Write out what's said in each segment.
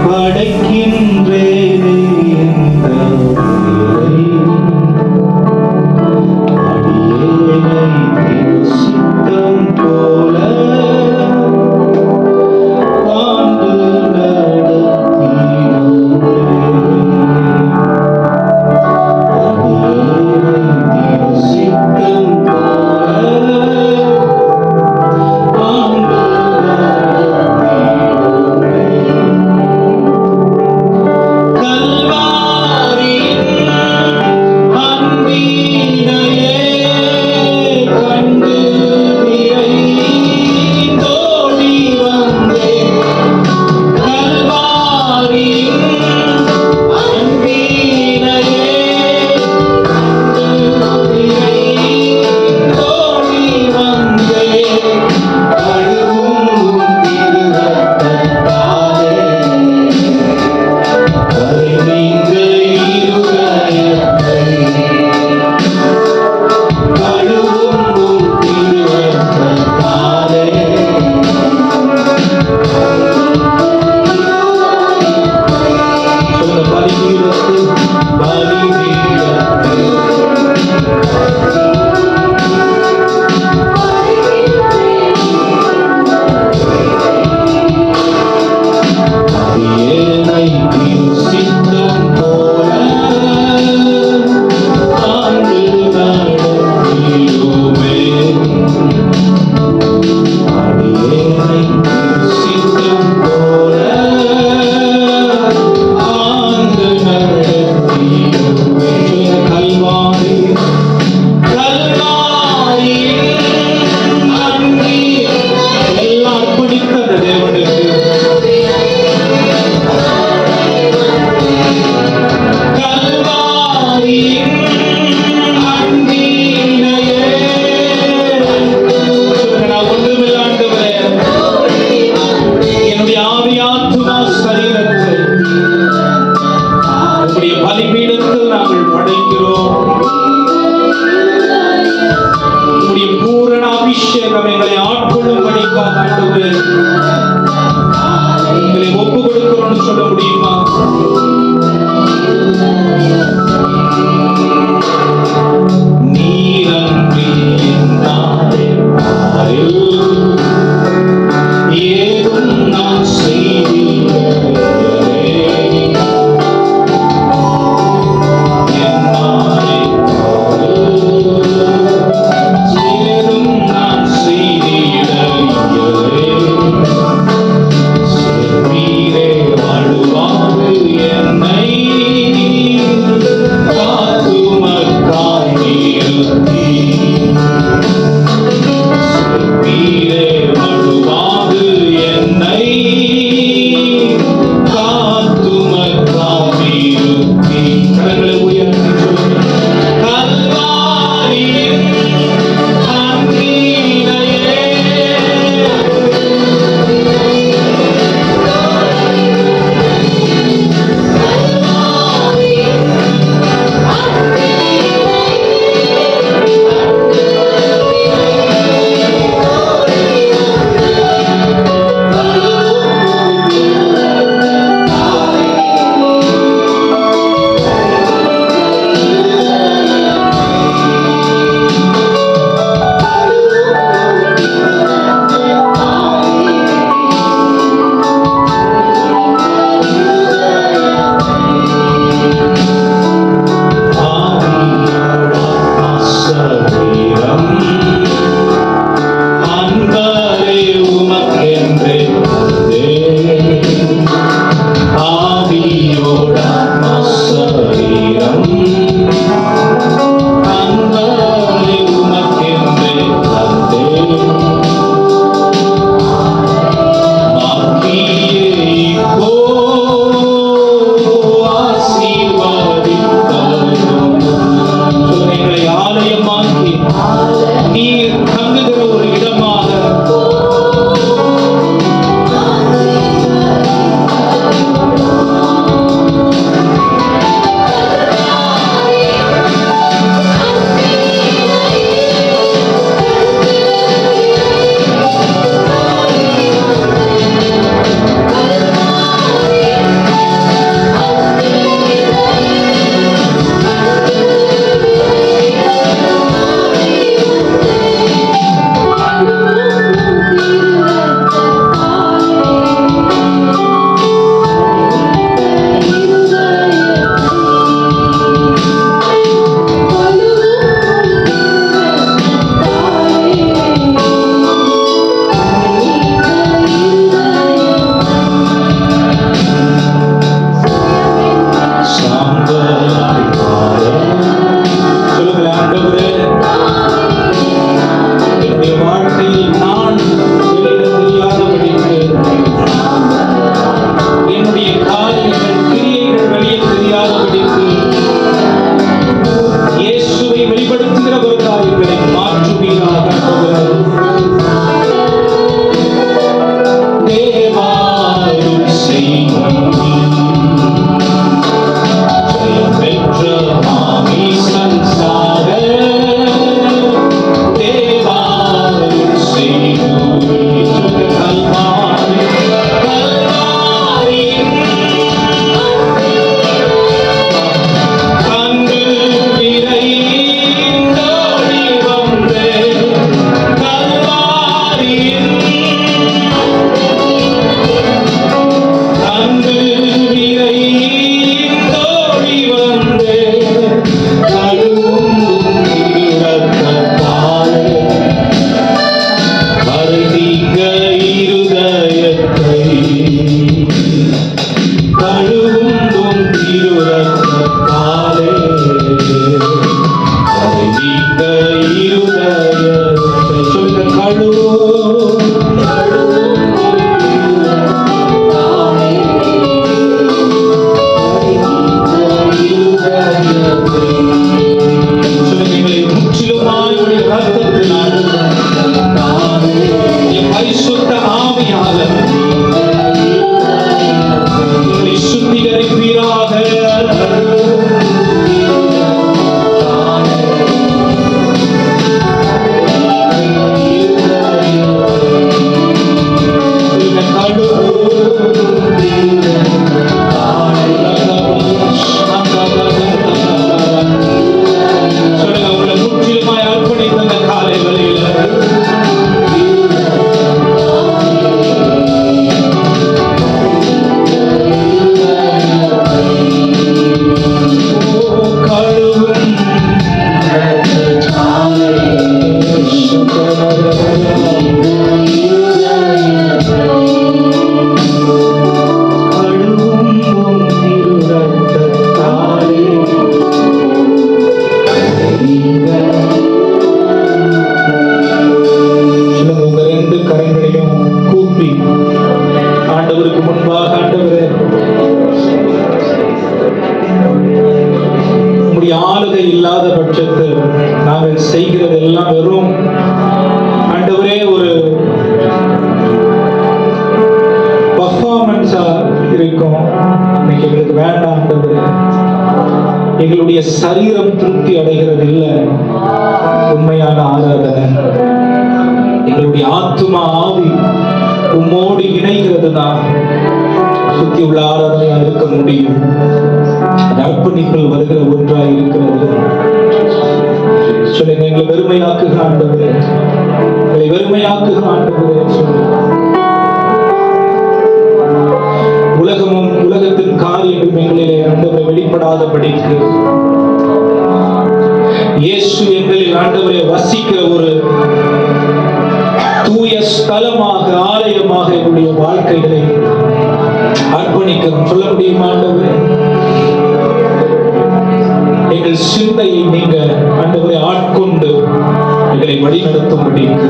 படைக்கின்றேனே என்ற அடியேனை சித்தம் போல ஆண்டு பலிபீடத்தில் நாங்கள் படைக்கிறோம். உம்முடைய பூரண அபிஷேகம் எங்களை ஆட்கொள்ளும்படிக்காக ஆண்டவரே எங்களை ஒப்பு கொடுக்கிறோம்னு சொல்ல முடியுமா? நீரன்றி ஏதும் நான் செய்திட இல்லாத பட்சத்தில் நாங்கள் செய்கிறது எல்லாம் வெறும் ஆண்டவரே ஒரு பர்ஃபார்மன்ஸா இருக்கும். இன்னைக்கு எங்களுக்கு வேண்டாம் ஆண்டவரே, எங்களுடைய சரீரம் திருப்தி அடைகிறது இல்லை. உண்மையான ஆராதனை எங்களுடைய ஆத்துமா ஆவி உம்மோடு இணைகிறது தான் சுத்தி உள்ள ஆராதனையா இருக்க முடியும். அது அர்ப்பணிப்பில் வருகிற ஒன்றாய் இருக்கிறது. சொல்லுங்க, எங்களை வெறுமையாக்குகிற ஆண்டவரே, எங்களை வெறுமையாக்குகிற ஆண்டவரே சொல்லுங்க. உலகமும் உலகத்தின் காரியங்களும் எங்களிலே ஆண்டவரை வெளிப்படாதபடிக்கு இயேசு எங்களில் ஆண்டவரை வசிக்கிற ஒரு தூய ஸ்தலமாக, ஆலயமாக எங்களுடைய வாழ்க்கைகளை அர்ப்பணிக்கிறோம். சொல்ல முடியுமா ஆண்டவரே? எங்கள் சிந்தையை நீங்க ஆண்டவரை ஆட்கொண்டு எங்களை வழிநடத்தும்படிக்கு,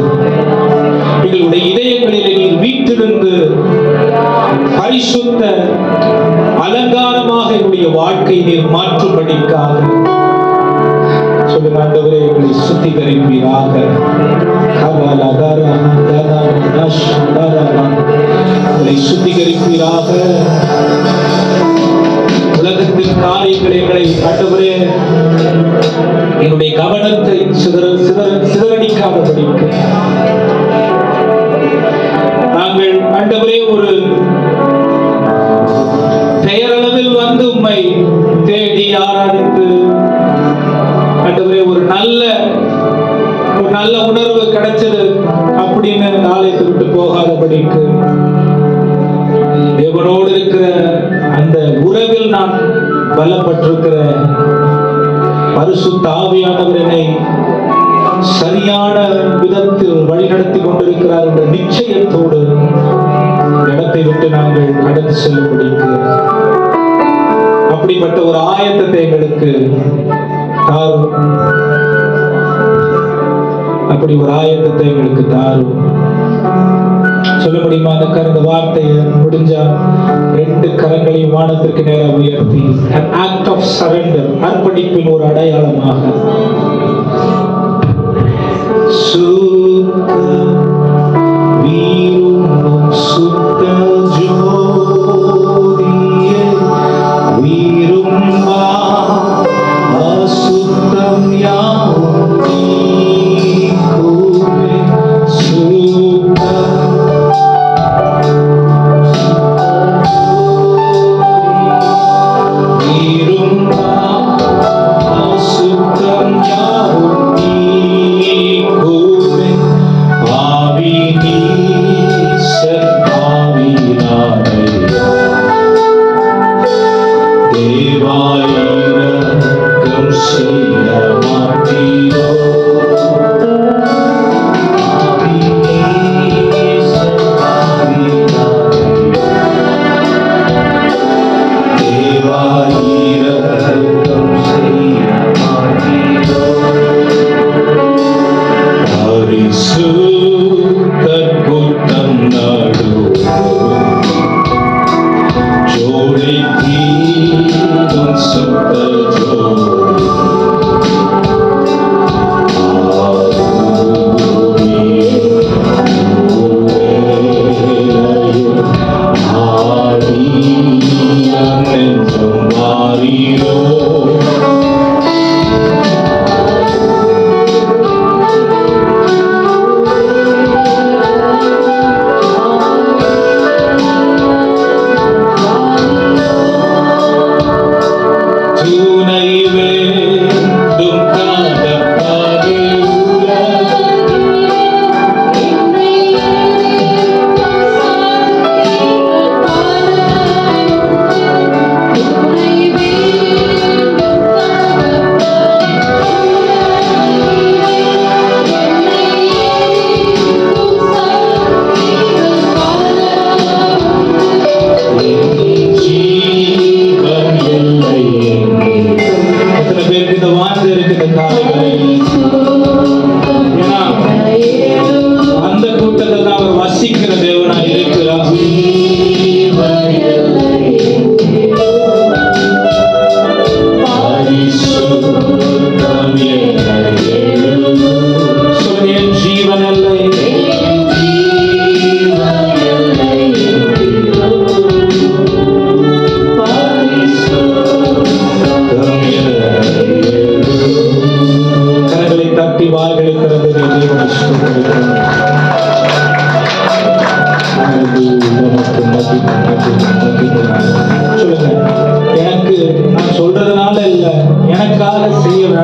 எங்களுடைய இதயங்களிலே நீர் வீட்டிலிருந்து பரிசுத்த அலங்காரமாக எங்களுடைய வாழ்க்கை நீர் மாற்றும்படிக்காக சொல்லுங்க ஆண்டவரே, எங்களை சுத்திகரிப்பீராக. எங்களை சுத்திகரிப்பீராக. உலகத்தின் காரியங்களை எங்களை ஆண்டவரே என்னுடைய கவனத்தை சிதறடிக்காதபடிக்கு நாங்கள் ஆண்டவரே ஒரு பெயரளவில் வந்து உம்மை தேடி ஆராதித்து ஆண்டவரே ஒரு நல்ல உணர்வு கிடைச்சது அப்படின்னு ஆலயத்தை விட்டு போகாதபடிக்கு, தேவனோடு இருக்கிற அந்த உறவில் நான் பலப்பட்டிருக்கிற பரிசுத்த ஆவியானவர் என்னை சரியான விதத்தில் வழிநடத்தி கொண்டிருக்கிறார் என்ற நிச்சயத்தோடு இடத்தை விட்டு நாங்கள் கடந்து செல்லும்படிக்கு அப்படிப்பட்ட ஒரு ஆயத்தத்தை எங்களுக்கு தாரும். அப்படி ஒரு ஆயத்தத்தை எங்களுக்கு தாரும். சொல்ல முடியுமா? அந்த வார்த்தையை முடிஞ்சா 2 கரங்களையும் வானத்திற்கு நேரம் உயர்த்தி an act of surrender, அர்ப்பணிப்பின் ஒரு அடையாளமாக சுத்த வீரும் சுத்த ஜோதியே வீரும் அசுத்தம் யாவும் நீக்குமே சுத்த வீரும் அசுத்தம் யாவும் நீக்குமே பாவி நீசர் பாவினாரையா தேவாயிரக்கம் செய்ய மாட்டீரோ பாவி நீசர் பாவினாரையா தேவாயிரக்கம் செய்ய மாட்டீரோ பரிசுத்தர் கூட்டம் நடுவோம் ஜோடி தீரும் சுத்த ஜோடி ஆடியம் நெஞ்சம் மாறிரோ துணை வேண்டும் காதப்பாகே ஜீவன் இல்லை. எத்தனை பேருக்கு இந்த வார்த்தை இருக்கு இந்த காலையில்? ஏன்னா அந்த கூட்டத்தில் தான் அவர் வசிக்கிற தேவனா இருக்கிறார். பரிசுத்த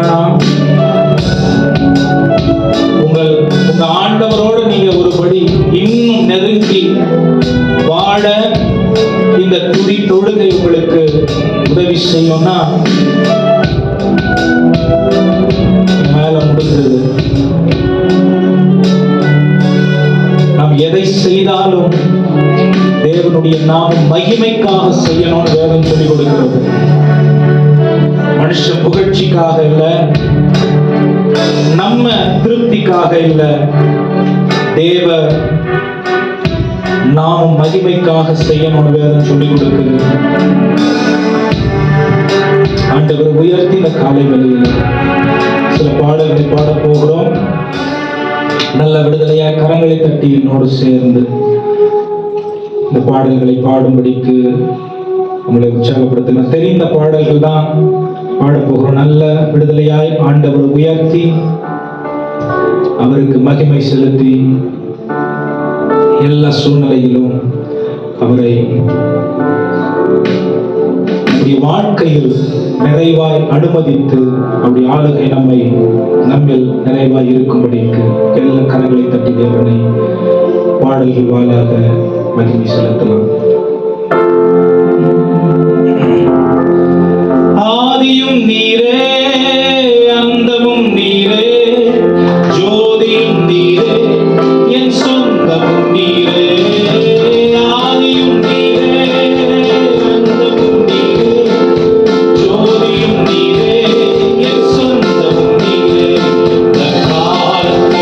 வேணாம். உங்க ஆண்டவரோடு நீங்க ஒருபடி இன்னும் நெருங்கி வாழ இந்த துதி தொழுகை உங்களுக்கு உதவி செய்யும்னா மேல முடிஞ்சது. நாம் எதை செய்தாலும் தேவனுடைய நாமம் மகிமைக்காக செய்யணும்னு வேதம் சொல்லிக் கொடுக்கிறது. மனுஷ புகழ்ச்சிக்காக இல்ல, நம்ம திருப்திக்காக இல்ல, தேவ நாமம் மகிமைக்காக செய்யணும்னு வேதம் சொல்லிக் கொடுக்கிறது. ஆண்டவர் உயர்த்தி இந்த காலை வேளையில் சில பாடல்களை பாட போகிறோம். நல்ல விடுதலையாய் கரங்களை தட்டி என்னோடு சேர்ந்து இந்த பாடல்களை பாடும்படிக்கு உங்களை உற்சாகப்படுத்த தெரிந்த பாடல்கள் தான் பாட போகிறோம். நல்ல விடுதலையாய் ஆண்டவர் உயர்த்தி அவருக்கு மகிமை செலுத்தி எல்லா சூழ்நிலையிலும் அவரை வாழ்க்கையில் நிறைவாய் அனுமதித்து அப்படி ஆளுகை நம்மில் நிறைவாய் இருக்கும்படிக்கு எல்லா கரங்களை தட்டி தேவனை பாடல்கள் வாயிலாக மகிமை செலுத்தலாம். ஆதியும் நீரே, அந்தமும் நீரே, ஜோதியும் நீரே, என் சொந்தமும் நீரே. ஆதியும் நீரே, அந்தமும் நீரே, ஜோதியும் நீரே, என் சொந்தமும் நீரே. இந்த காலத்தில்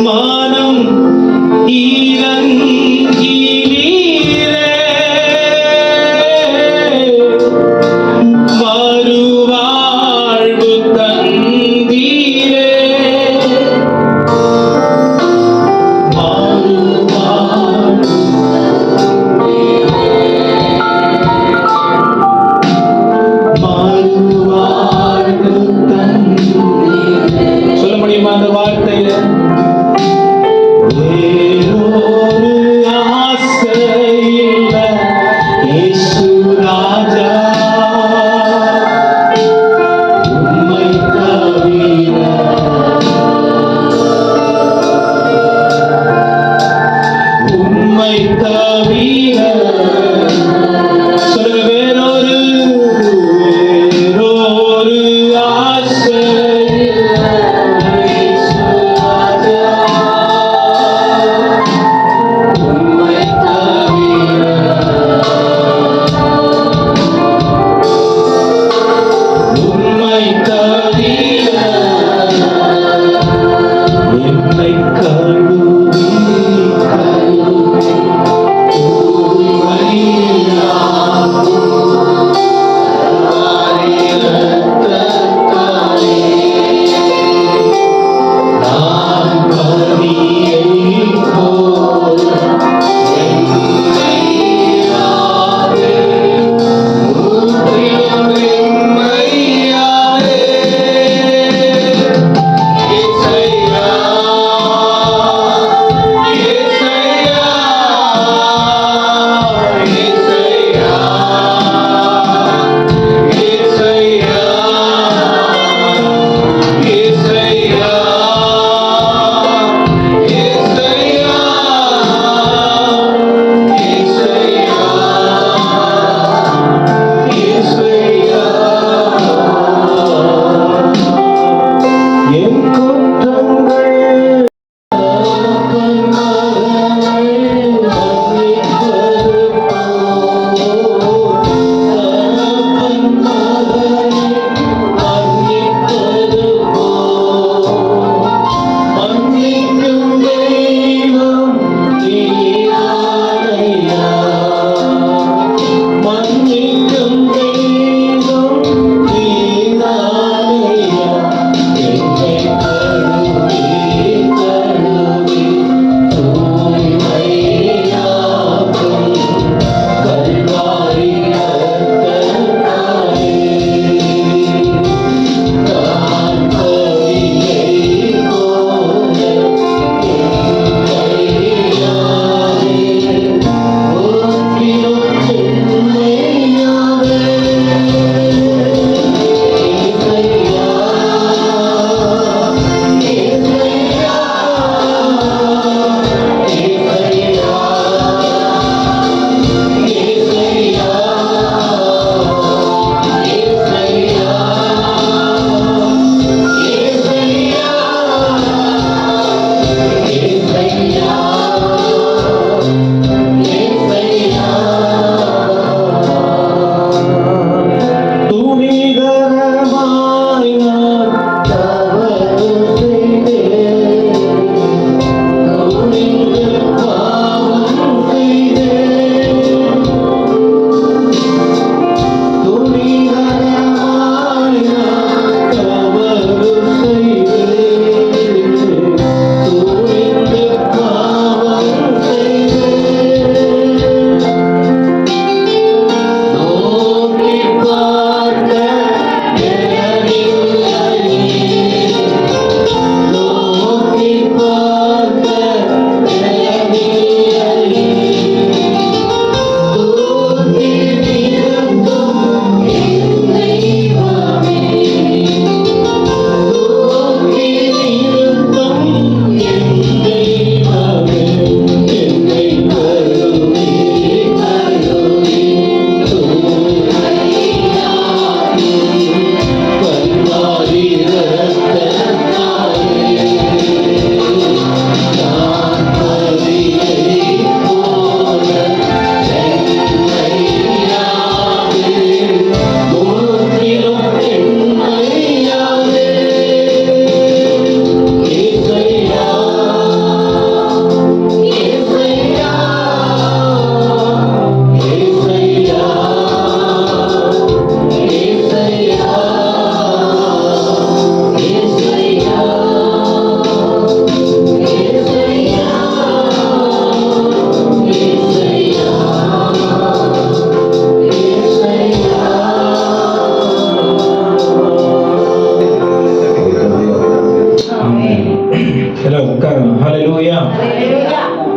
Ma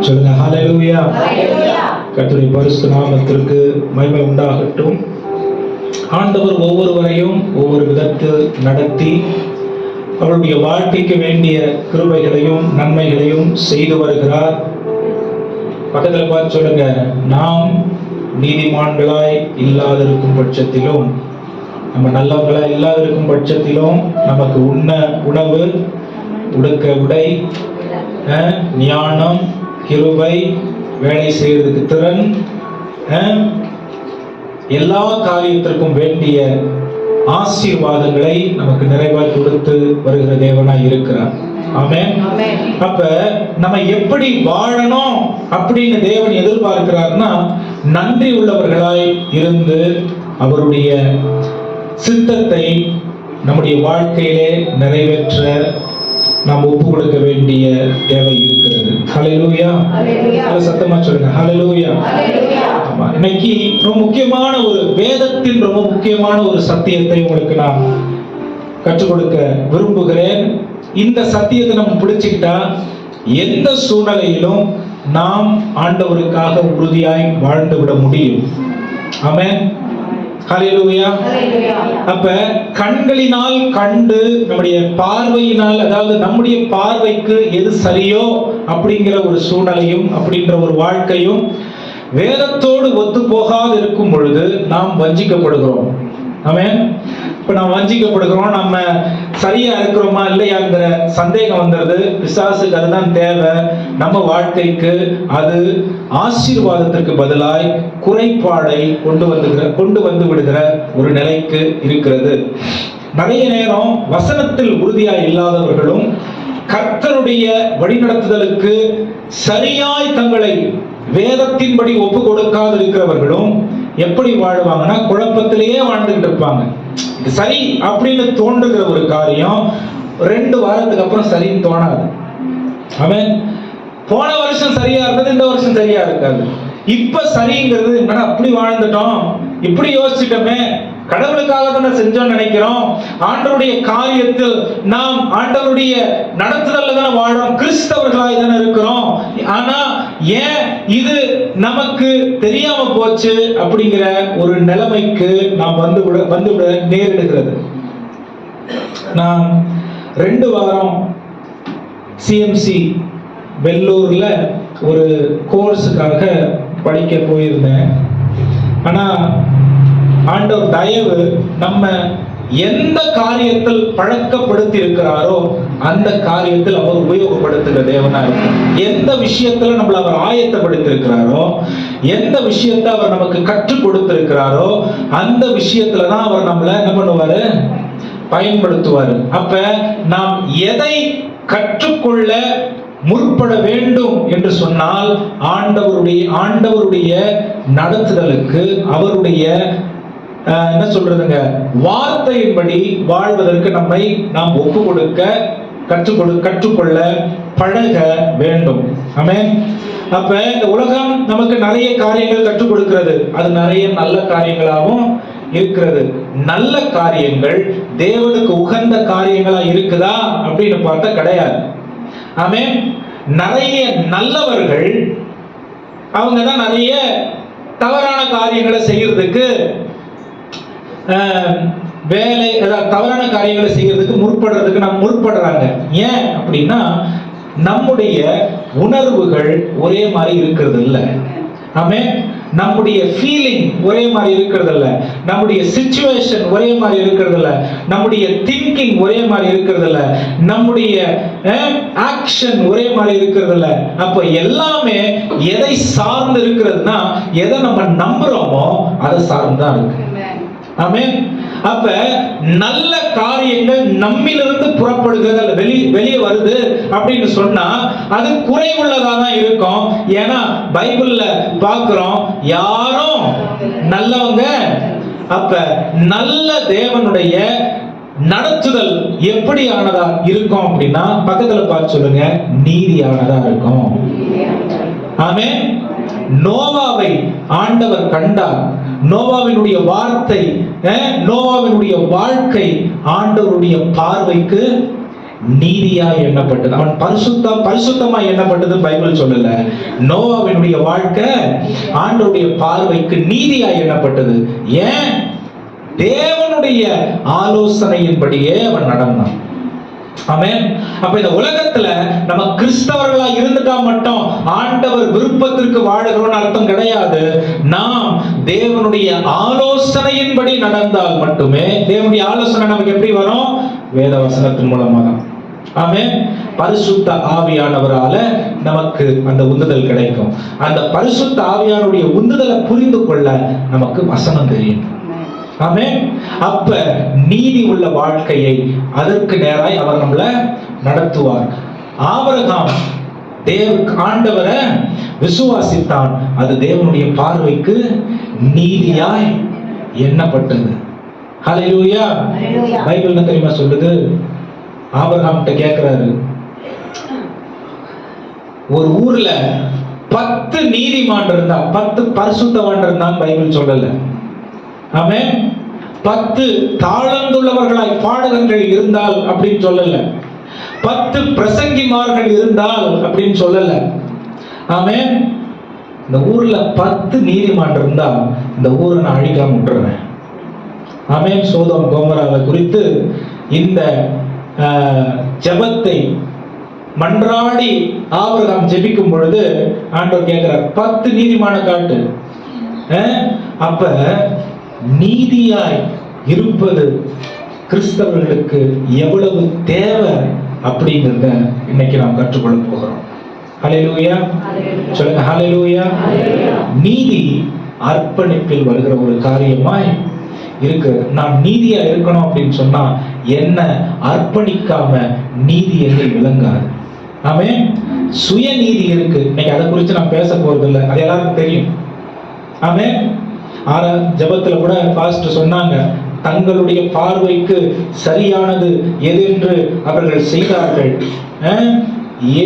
சொல்லுங்க ஹalleluya. கர்த்தருடைய பரிசுத்த நாமத்திற்கு மகிமை உண்டாகட்டும். ஆண்டவர் ஒவ்வொருவரையும் ஒவ்வொரு விதத்தில் நடத்தி அவருடைய வாழ்க்கைக்கு வேண்டிய கிருபைகளையும் நன்மைகளையும் செய்து வருகிறார். பக்கத்துல பார்த்து சொல்லுங்க, நாம் நீதிமான்களாய் இல்லாதிருக்கும் பட்சத்திலும், நம்ம நல்லவர்களாய் இல்லாதிருக்கும் பட்சத்திலும் நமக்கு உண்ண உணவு, உடுக்க உடை, ஞானம், கிருபை, வேலை செய்யறதுக்கு திறன், எல்லா காரியத்திற்கும் வேண்டிய ஆசீர்வாதங்களை நமக்கு நிறைவாய் கொடுத்து வருகிற தேவனாய் இருக்கிறார். ஆமென். அப்ப நம்ம எப்படி வாழணும் அப்படின்னு தேவன் எதிர்பார்க்கிறார்னா, நன்றி உள்ளவர்களாய் இருந்து அவருடைய சித்தத்தை நம்முடைய வாழ்க்கையிலே நிறைவேற்ற நாம் ஒப்பு கொடுக்க வேண்டிய தேவை இருக்கிறது. ஹல்லேலூயா. சத்தமா சொல்லுங்க, ஹல்லேலூயா. இன்னைக்கு ரொம்ப முக்கியமான ஒரு வேதத்தின் ரொம்ப முக்கியமான ஒரு சத்தியத்தை உங்களுக்கு நான் கற்றுக் கொடுக்க விரும்புகிறேன். இந்த சத்தியத்தை நம்ம பிடிச்சுக்கிட்டா எந்த சூழ்நிலையிலும் நாம் ஆண்டவருக்காக உறுதியாய் வாழ்ந்து விட முடியும். ஆமென். ஹல்லேலூயா. அப்ப கண்களினால் கண்டு நம்முடைய பார்வையினால், அதாவது நம்முடைய பார்வைக்கு எது சரியோ அப்படிங்கிற ஒரு சூழ்நிலையும் அப்படின்ற ஒரு வாழ்க்கையும் வேதத்தோடு ஒத்து போகாது இருக்கும் பொழுது நாம் வஞ்சிக்கப்படுகிறோம். ஆமென். இப்ப நாம் வஞ்சிக்கப்படுகிறோம், நம்ம சரியா இருக்கிறோமா இல்லையாங்கிற சந்தேகம் வந்துடுது. பிசாசுக்கு அதுதான் தேவை. நம்ம வாழ்க்கைக்கு அது ஆசீர்வாதத்திற்கு பதிலாய் குறைபாடை கொண்டு வந்து விடுகிற ஒரு நிலைக்கு இருக்கிறது. நிறைய நேரம் வசனத்தில் உறுதியாய் இல்லாதவர்களும் கர்த்தருடைய வழிநடத்துதலுக்கு சரியாய் தங்களை வேதத்தின்படி ஒப்பு கொடுக்காது இருக்கிறவர்களும் எப்படி வாழ்வாங்கன்னா, குழப்பத்திலேயே வாழ்ந்துகிட்டு இருப்பாங்க. இது சரி அப்படின்னு தோன்றுகிற ஒரு காரியம் 2 வாரத்துக்கு அப்புறம் சரின்னு தோணாது. ஆமென். போன வருஷம் சரியா இருந்தது, இந்த வருஷம் சரியா இருக்காது. இப்ப சரிங்கிறது என்னன்னா, அப்படி வாழ்ந்துட்டோம், இப்படி யோசிச்சுட்டோமே, கடவுளுக்காக தானே செஞ்சோம்னு நினைக்கிறோம், ஆண்டவருடைய காரியத்தில் நாம் ஆண்டவருடைய நடத்துதல்ல தானே வாழ்றோம், கிறிஸ்தவர்களாய் தானே இருக்கிறோம், ஆனா ஏன் இது நமக்கு தெரியாம போச்சு அப்படிங்கிற ஒரு நிலைமைக்கு நாம் வந்துவிட நேரிடுகிறது. நான் 2 வாரம் சிஎம்சி வெள்ளூர்ல ஒரு கோர்ஸுக்காக படிக்க போயிருந்தேன். ஆனா ஆண்டவர் தயவு நம்ம எந்த காரியத்தில் பழக்கப்படுத்தி இருக்கிறாரோ அந்த காரியத்தில் அவர் உபயோகப்படுத்துகிற தேவனா இருக்கும். எந்த விஷயத்துல நம்மள அவர் ஆயத்தப்படுத்தி இருக்கிறாரோ, எந்த விஷயத்தை அவர் நமக்கு கற்றுக் கொடுத்திருக்கிறாரோ அந்த விஷயத்துலதான் அவர் நம்மள என்ன பண்ணுவாரு, பயன்படுத்துவாரு. அப்ப நாம் எதை கற்றுக்கொள்ள முற்பட வேண்டும் என்று சொன்னால், ஆண்டவருடைய நடத்துதலுக்கு, அவருடைய என்ன சொல்றதுங்க, வார்த்தையின்படி வாழ்வதற்கு நம்மை நாம் ஒப்பு கொடுக்க கற்றுக்கொள்ள பழக வேண்டும். ஆமென். அப்ப இந்த உலகம் நமக்கு நிறைய காரியங்கள் கற்றுக் கொடுக்கிறது. அது நிறைய நல்ல காரியங்களாகவும் இருக்கிறது. நல்ல காரியங்கள் தேவனுக்கு உகந்த காரியங்களா இருக்குதா அப்படின்னு பார்த்தா கிடையாது. ஆமென். நிறைய நல்லவர்கள் அவங்க தான் நிறைய தவறான காரியங்களை செய்யறதுக்கு தவறான காரியங்களை செய்யறதுக்கு முற்படுறாங்க. ஏன் அப்படின்னா, நம்முடைய உணர்வுகள் ஒரே மாதிரி இருக்கிறது இல்லை. ஆமென். நம்முடைய ஃபீலிங் ஒரே மாதிரி இருக்கிறது இல்ல, நம்முடைய சிச்சுவேஷன் ஒரே மாதிரி இருக்கிறது இல்ல, நம்முடைய திங்கிங் ஒரே மாதிரி இருக்கிறது இல்ல, நம்முடைய ஆக்ஷன் ஒரே மாதிரி இருக்கிறது இல்ல. அப்ப எல்லாமே எதை சார்ந்து இருக்கிறதுனா, எதை நம்ம நம்புறோமோ அதை சார்ந்துதான் இருக்கு. ஆமென். அப்ப நல்ல காரியங்கள் நம்மிலிருந்து புறப்படுகிறது, வெளியே வருது அப்படின்னு சொன்னா அது குறைவுள்ளதா தான் இருக்கும். ஏன்னா பைபிள்ல பார்க்கிறோம், யாரும் நல்லவங்க. அப்ப நல்ல தேவனுடைய நடத்துதல் எப்படி ஆனதா இருக்கும் அப்படின்னா, பக்கத்துல பார்த்து சொல்லுங்க, நீதியானதா இருக்கும். ஆமென். நோவாவை ஆண்டவர் கண்டார். நோவாவினுடைய வார்த்தை, நோவாவினுடைய வாழ்க்கை ஆண்டவருடைய பார்வைக்கு நீதியா எண்ணப்பட்டது. அவன் பரிசுத்தமா எண்ணப்பட்டது பைபிள் சொல்லல. நோவாவினுடைய வாழ்க்கை ஆண்டவருடைய பார்வைக்கு நீதியா எண்ணப்பட்டது. ஏன்? தேவனுடைய ஆலோசனையின்படியே அவன் நடந்தான். ஆமென். அப்ப இந்த உலகத்துல நம்ம கிறிஸ்தவர்களா இருந்துட்டா மட்டும் ஆண்டவர் விருப்பத்திற்கு வாழுகிறோம்னு அர்த்தம் கிடையாது. நாம் தேவனுடைய ஆலோசனையின்படி நடந்தால் மட்டுமே, தேவனுடைய ஆலோசனை நமக்கு எப்படி வரும்? வேத வசனத்தின் மூலமா தான். ஆமென். பரிசுத்த ஆவியானவரால நமக்கு அந்த உந்துதல் கிடைக்கும். அந்த பரிசுத்த ஆவியானுடைய உந்துதலை புரிந்து கொள்ள நமக்கு வசனம் தெரியும். ஆமென். அப்ப நீதி உள்ள வாழ்க்கையை அதற்கு நேராய் அவர் நம்மள நடத்துவார். ஆபிரகாம் ஆண்டவரை விசுவாசித்தான், அது தேவனுடைய பார்வைக்கு நீதியாய் எண்ணப்பட்டது. ஹல்லேலூயா. பைபிள் என்ன தெரியுமா சொல்லுது? ஆபிரகாம் கிட்ட கேட்கிறாரு, ஒரு ஊர்ல 10 நீதிமான் இருந்தா, 10 பரிசுத்தவான் இருந்தான் பைபிள் சொல்லல. ஆமென். 10 தாளந்துள்ளவர்களாய் பாடகர்கள் இருந்தால் அப்படின்னு சொல்லல. 10 பிரசங்கிமார்கள் இருந்தால் அப்படின்னு சொல்லல. ஆமென். இந்த ஊர்ல 10 நீதிமான் இருந்தா இந்த ஊரை நான் அழிக்காம விட்டுறேன். ஆமென். சோதோம் கோமோராவை குறித்து இந்த ஜெபத்தை மன்றாடி ஆபிரகாம் ஜெபிக்கும் பொழுது ஆண்டவர் கேட்கிறார், 10 நீதிமான காட்டு. அப்ப நீதியாய் இருப்பது கிறிஸ்தவர்களுக்கு எவ்வளவு தேவை அப்படிங்கிறத இன்னைக்கு நாம் கற்றுக்கொள்ள போகிறோம். ஹல்லேலூயா. சொல்லுங்க ஹல்லேலூயா. நீதி அர்ப்பணிப்பில் வருகிற ஒரு காரியமாய் இருக்கு. நான் நீதியா இருக்கணும் அப்படின்னு சொன்னா என்ன அர்ப்பணிக்காம நீதி என்று விளங்காது. ஆமென். சுயநீதி இருக்கு. இன்னைக்கு அதை குறித்து நான் பேச போறது இல்லை, அது எல்லாருக்கும் தெரியும். ஆமென். ஜெபத்துல கூட பாஸ்டர் சொன்னாங்க, தங்களுடைய பார்வைக்கு சரியானது எது என்று அவர்கள் செய்தார்கள்.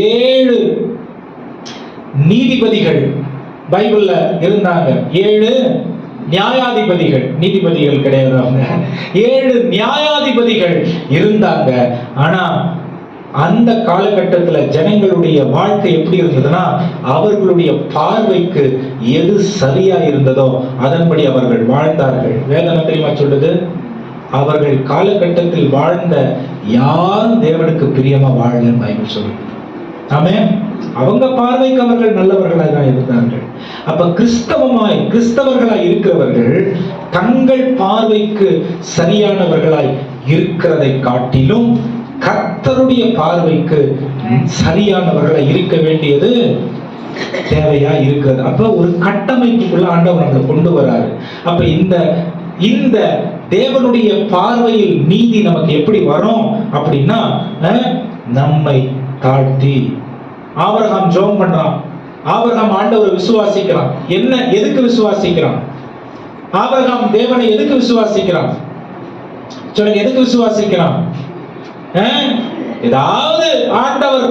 7 நீதிபதிகள் பைபிள்ல இருந்தாங்க. 7 நியாயாதிபதிகள், நீதிபதிகள் கிடையாது அவங்க. 7 நியாயாதிபதிகள் இருந்தாங்க. ஆனா அந்த காலகட்டத்துல ஜனங்களுடைய வாழ்க்கை எப்படி இருந்ததுன்னா, அவர்களுடைய பார்வைக்கு எது சரியா இருந்ததோ அதன்படி அவர்கள் வாழ்ந்தார்கள். வேதனை தெரியுமா சொல்லுது? அவர்கள் காலகட்டத்தில் வாழ்ந்த யாரும் தேவனுக்கு பிரியமா வாழலன்னு பைபிள் சொல்லுது. ஆமென். அவங்க பார்வைக்கு அவர்கள் நல்லவர்களாக தான் இருந்தார்கள். அப்ப கிறிஸ்தவர்களாய் இருக்கிறவர்கள் தங்கள் பார்வைக்கு சரியானவர்களாய் இருக்கிறதை காட்டிலும் கர்த்தருடைய பார்வைக்கு சரியானவர்களாய் இருக்க வேண்டியது தேவையா இருக்கிறது. அப்ப ஒரு கட்டமைப்புக்குள்ள ஆண்டவர் நம்மளை கொண்டு வராரு. அப்ப இந்த தேவனுடைய பார்வையில் நீதி நமக்கு எப்படி வரும் அப்படின்னா, நம்மை தாழ்த்தி. ஆபிரகாம் ஜெபம் பண்றான். ஆபிரகாம் ஆண்டவரை விசுவாசிக்கிறான். எதுக்கு விசுவாசிக்கிறான்? ஆபிரகாம் தேவனை எதுக்கு விசுவாசிக்கிறான்? சொல்லுங்க, எதுக்கு விசுவாசிக்கிறான்? ஏதாவது ஆண்டவர்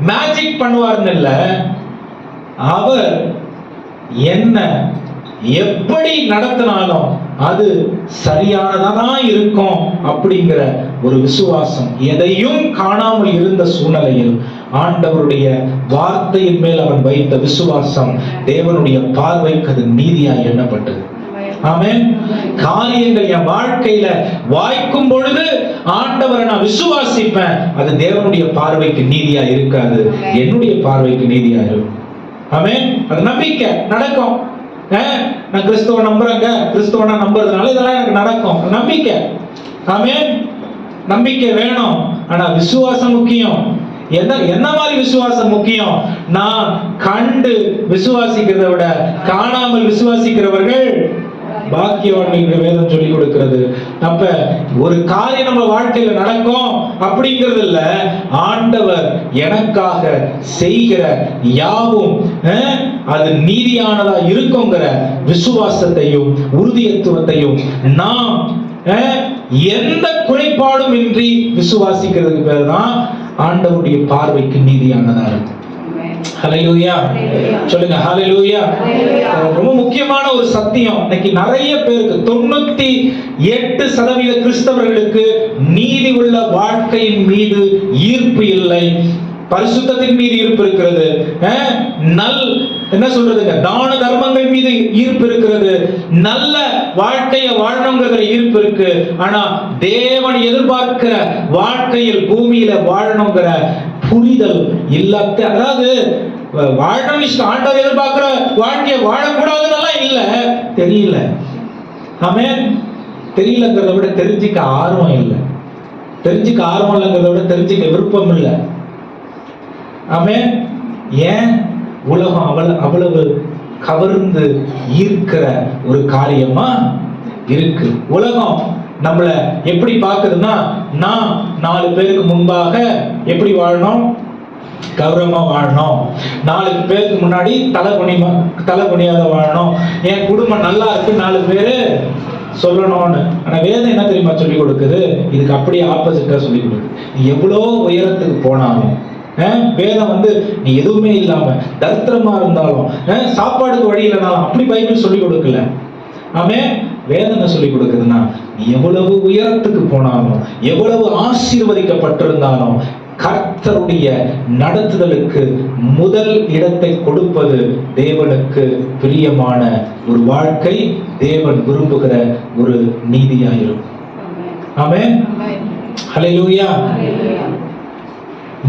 மேஜிக் பண்ணுவார்னு இல்ல, அவர் என்ன எப்படி நடத்தினாலும் அது சரியானதா இருக்கும் அப்படிங்கிற ஒரு விசுவாசம். எதையும் காணாமல் இருந்த சூழ்நிலையில் ஆண்டவருடைய வார்த்தையின் மேல் அவன் வைத்த விசுவாசம் தேவனுடைய பார்வைக்கு அது நீதியாய் எண்ணப்பட்டது. ஆமென். காரியங்கள் என் வாழ்க்கையில வாய்க்கும் பொழுது ஆண்டவரை நான் விசுவாசிப்பேன், அது தேவனுடைய பார்வைக்கு நீதியா இருக்காது, என்னுடைய பார்வைக்கு நீதியா இருக்கும். ஆமென். அது நம்பிக்கை நடக்கும். நான் கிறிஸ்துவ நம்புறேங்க, கிறிஸ்துவ நம்புறதுனால இதெல்லாம் எனக்கு நடக்கும், நம்பிக்கை. ஆமென். நம்பிக்கை வேணும், ஆனா விசுவாசம் முக்கியம். என்ன மாதிரி விசுவாசம் முக்கியம்? நான் கண்டு விசுவாசிக்கிறதை விட காணாமல் விசுவாசிக்கிறவர்கள் பாக்கியவான்கள் வேதம் சொல்லி கொடுக்கிறது. அப்ப ஒரு காரியம் நம்ம வாழ்க்கையில நடக்கும் அப்படிங்கிறது இல்ல, ஆண்டவர் எனக்காக செய்கிற யாவும் அது நீதியானதா இருக்குங்கிற விசுவாசத்தையும் உறுதியத்துவத்தையும் நாம் எந்த குறைபாடும் இன்றி விசுவாசிக்கிறதுக்கு பேர் தான் ஆண்டவருடைய பார்வைக்கு நீதியானதா இருக்கும். ஹல்லேலூயா. சொல்லுங்க ஹல்லேலூயா. ரொம்ப முக்கியமான ஒரு சத்தியம். இன்னைக்கு நிறைய பேருக்கு 98% கிறிஸ்தவர்களுக்கு நீதி உள்ள வாழ்க்கையின் மீது ஈர்ப்பு இல்லை, பரிசுத்தத்தின் மீது ஈர்ப்பு இருக்கிறது. என்ன சொல்றதுங்க, தான தர்மங்கள் மீது ஈர்ப்பு இருக்கிறது, நல்ல வாழ்க்கையை வாழணுங்கிறதுல ஈர்ப்பு இருக்கு. ஆனா தேவன் எதிர்பார்க்கிற வாழ்க்கையில் பூமியில வாழணுங்கிற புரிதல் இல்லாத, அதாவது வாழணும் ஆண்டவர் எதிர்பார்க்கிற வாழ்க்கையை வாழக்கூடாதுன்னு இல்ல, தெரியல. ஆமென். தெரியலங்கிறத விட தெரிஞ்சுக்க ஆர்வம் இல்லை, தெரிஞ்சுக்க ஆர்வம் இல்லைங்கிறத விட தெரிஞ்சுக்க விருப்பம் இல்லை. ஆமென். ஏன்? உலகம் அவ்வளவு கவர்ந்து ஈர்க்கிற ஒரு காரியமா இருக்கு. உலகம் நம்மள எப்படி பார்க்குதுன்னா, நான் 4 பேருக்கு முன்பாக எப்படி வாழணும்? கௌரவமா வாழணும். 4 பேருக்கு முன்னாடி தலை குனியாத வாழணும். என் குடும்பம் நல்லா இருக்கு 4 பேரு சொல்லணும்னு. ஆனா வேதம் என்ன தெரியுமா சொல்லி கொடுக்குது? இதுக்கு அப்படியே ஆப்போசிட்டா சொல்லி கொடுக்குது. நீ எவ்வளோ உயரத்துக்கு போனாலும், வேதம் நீ எதுவுமே இல்லாம தரித்திரமா இருந்தாலும், சாப்பாடுக்கு வழி இல்லைனாலும் அப்படி பைபிள் சொல்லி கொடுக்கல. ஆமென். வேதம் என்ன சொல்லி கொடுக்குதுன்னா, நீ எவ்வளவு உயரத்துக்கு போனாலும், எவ்வளவு ஆசீர்வதிக்கப்பட்டிருந்தாலும், கர்த்தருடைய நடத்துதலுக்கு முதல் இடத்தை கொடுப்பது தேவனுக்கு பிரியமான ஒரு வாழ்க்கை, தேவன் விரும்புகிற ஒரு நீதியாயிருக்கும். ஆமென். ஹல்லேலூயா.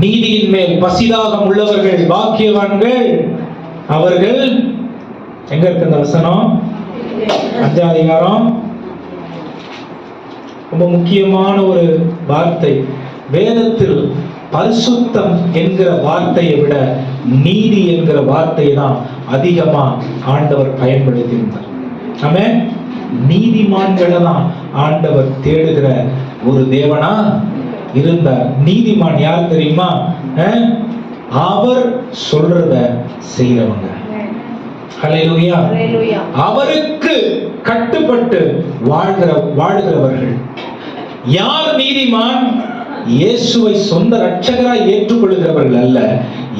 நீதியின் மேல் பசிதாகம் உள்ளவர்கள் பாக்கியவான்கள், அவர்கள் எங்க இருக்கு அந்த வசனம்? 5ஆம் அதிகாரம். ரொம்ப முக்கியமான ஒரு வார்த்தை. வேதத்தில் பரிசுத்தம் என்கிற வார்த்தையை விட நீதி என்கிற வார்த்தையை தான் அதிகமா ஆண்டவர் பயன்படுத்தியிருந்தார். ஆமென். நீதிமான்களை தான் ஆண்டவர் தேடுகிற ஒரு தேவனா இருந்தார். நீதிமான் யார் தெரியுமா? அவர் சொல்றத செய்யறவங்க. ஹல்லேலூயா. அவருக்கு கட்டுப்பட்டு வாழ்கிறவர்கள். யார் நீதிமான்? இயேசுவை சொந்த இரட்சகராய் ஏற்றுக்கொள்கிறவர்கள் அல்ல.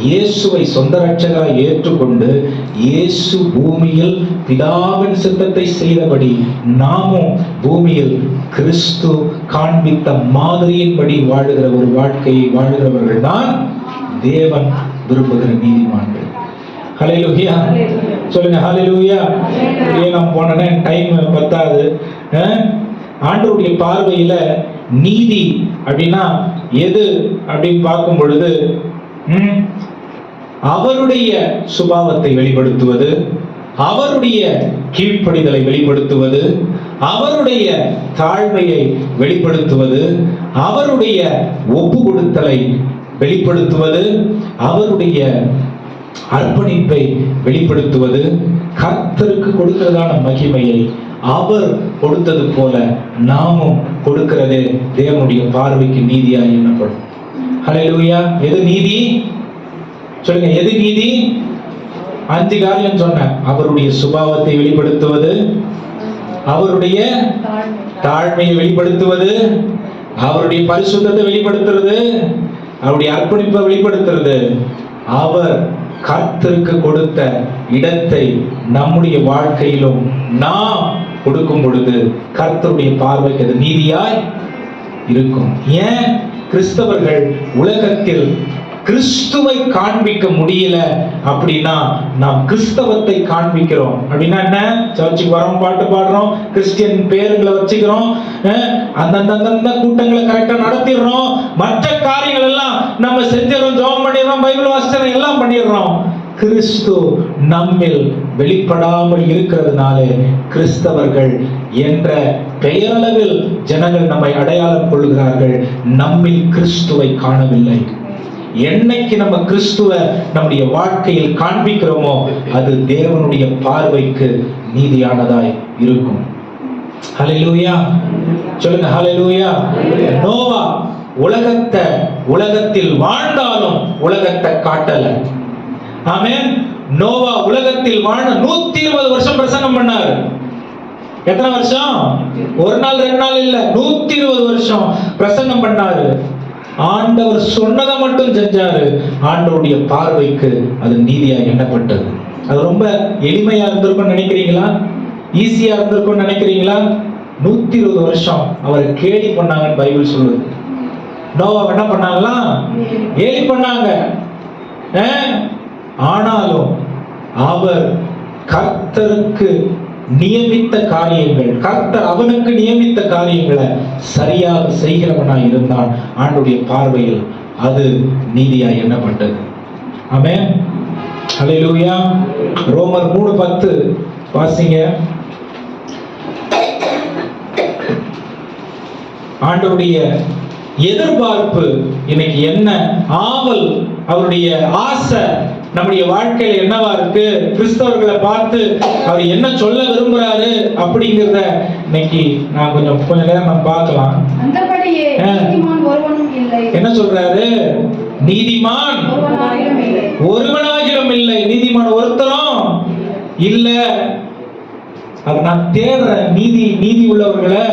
இயேசுவை சொந்த இரட்சகராய் ஏற்றுக்கொண்டு இயேசு பூமியில் பிதாவின் சித்தத்தை செய்தபடி நாமும் பூமியில் கிறிஸ்து காண்பித்த மாதிரியின்படி வாழுகிற ஒரு வாழ்க்கையை வாழ்கிறவர்கள் தான் தேவன் விரும்புகிற நீதிமான்கள். ஹல்லேலூயா. சொல்லுங்க ஹல்லேலூயா. நான் போனேன்னா டைம் பத்தாது. ஆண்டவருடைய பார்வையில நீதி அப்படின்னா எது அப்படின்னு பார்க்கும் பொழுது, அவருடைய சுபாவத்தை வெளிப்படுத்துவது, அவருடைய கீழ்ப்படிதலை வெளிப்படுத்துவது, அவருடைய தாழ்மையை வெளிப்படுத்துவது, அவருடைய ஒப்பு கொடுத்தலை வெளிப்படுத்துவது, அவருடைய அர்ப்பணிப்பை வெளிப்படுத்துவது, கர்த்தருக்கு கொடுக்கிறதான மகிமையை அவர் கொடுத்தது போல நாமும் கொடுக்கிறதே தேவனுடைய பார்வைக்கு நீதியாய் எண்ணப்படும். ஹல்லேலூயா. எது நீதி? சொல்லுங்க, எது நீதி? 5 காரியம் சொன்ன. அவருடைய சுபாவத்தை வெளிப்படுத்துவது, அவருடைய தாழ்மையை வெளிப்படுத்துவது, அவருடைய பரிசுத்தத்தை வெளிப்படுத்துறது, அவருடைய அர்ப்பணிப்பை வெளிப்படுத்துறது, அவர் கர்த்தருக்கு கொடுத்த இடத்தை நம்முடைய வாழ்க்கையிலும் நாம் கொடுக்கும் பொழுது கர்த்தருடைய பார்வைக்கு அது நீதியாய் இருக்கும். ஏன் கிறிஸ்தவர்கள் உலகத்தில் கிறிஸ்துவை காண்பிக்க முடியல அப்படின்னா, நாம் கிறிஸ்தவத்தை காண்பிக்கிறோம். அப்படின்னா என்ன? சர்ச்சுக்கு வரோம், பாட்டு பாடுறோம், கிறிஸ்டியன் பேருங்களை வச்சுக்கிறோம், அந்தந்த கூட்டங்களை கரெக்டா நடத்திடுறோம், மற்ற காரியங்கள் எல்லாம் நம்ம செஞ்சிடறோம், ஜெபம் பண்ணிடுறோம், பைபிள் வாசிக்கிறோம், எல்லாம் பண்ணிடுறோம். கிறிஸ்து நம்மில் வெளிப்படாமல் இருக்கிறதுனாலே கிறிஸ்தவர்கள் என்ற பெயரளவில் ஜனங்கள் நம்மை அடையாளம் கொள்கிறார்கள். நம்மில் கிறிஸ்துவை காணவில்லை. என்னைக்கு நம்ம கிறிஸ்துவை நம்முடைய வாழ்க்கையில் காண்பிக்கிறோமோ அது தேவனுடைய பார்வைக்கு நீதியானதாய் இருக்கும். ஹல்லேலூயா. சொல்லுங்க ஹல்லேலூயா. நோவா உலகத்தில் வாழ்ந்தாலும் உலகத்தை காட்டல. ஆமென். நோவா உலகத்தில் வாழ்ந்த 120 வருஷம் பிரசங்கம் பண்ணார். எத்தனை வருஷம்? 1 நாள் 2 நாள் இல்ல, 120 வருஷம் பிரசங்கம் பண்ணாரு. ஆண்டவர் சொன்னதை மட்டும் செஞ்சாரு. ஆண்டவருடைய பார்வைக்கு அது நீதியா எண்ணப்பட்டது. அது ரொம்ப எளிமையா இருந்திருக்கும் நினைக்கிறீங்களா? ஈஸியா இருந்திருக்கும் நினைக்கிறீங்களா? 120 வருஷம் அவரை கேலி பண்ணாங்கன்னு பைபிள் சொல்லுது. நோவா என்ன பண்ணாங்களா? கேலி பண்ணாங்க. ஆனாலும் அவர் கர்த்தருக்கு நியமித்த காரியங்கள், கர்த்தர் அவனுக்கு நியமித்த காரியங்களை சரியாக செய்கிறவனாய் இருந்தான். ஆண்டவருடைய பார்வையில் அது நீதியாய் எண்ணப்பட்டது. ஆமென். ஹல்லேலூயா. ரோமர் 3:10 வாசிங்க. ஆண்டவருடைய எதிர்பார்ப்பு இன்னைக்கு என்ன? ஆவல், அவருடைய ஆசை நம்முடைய வாழ்க்கையில என்னவா இருக்கு? கிறிஸ்தவர்களை பார்த்து அவர் என்ன சொல்ல விரும்புறாரு அப்படிங்கறத இன்னைக்கு நான் கொஞ்ச நேரம் நம்ம பார்க்கலாம். அந்தபடியே நீதிமான் ஒருவனும் என்ன சொல்றாரு? நீதிமான் ஒருவனாகிலும் இல்லை. நீதிமான் ஒருத்தரும் இல்ல. அது நான் தேடுறேன், நீதி உள்ளவர்களை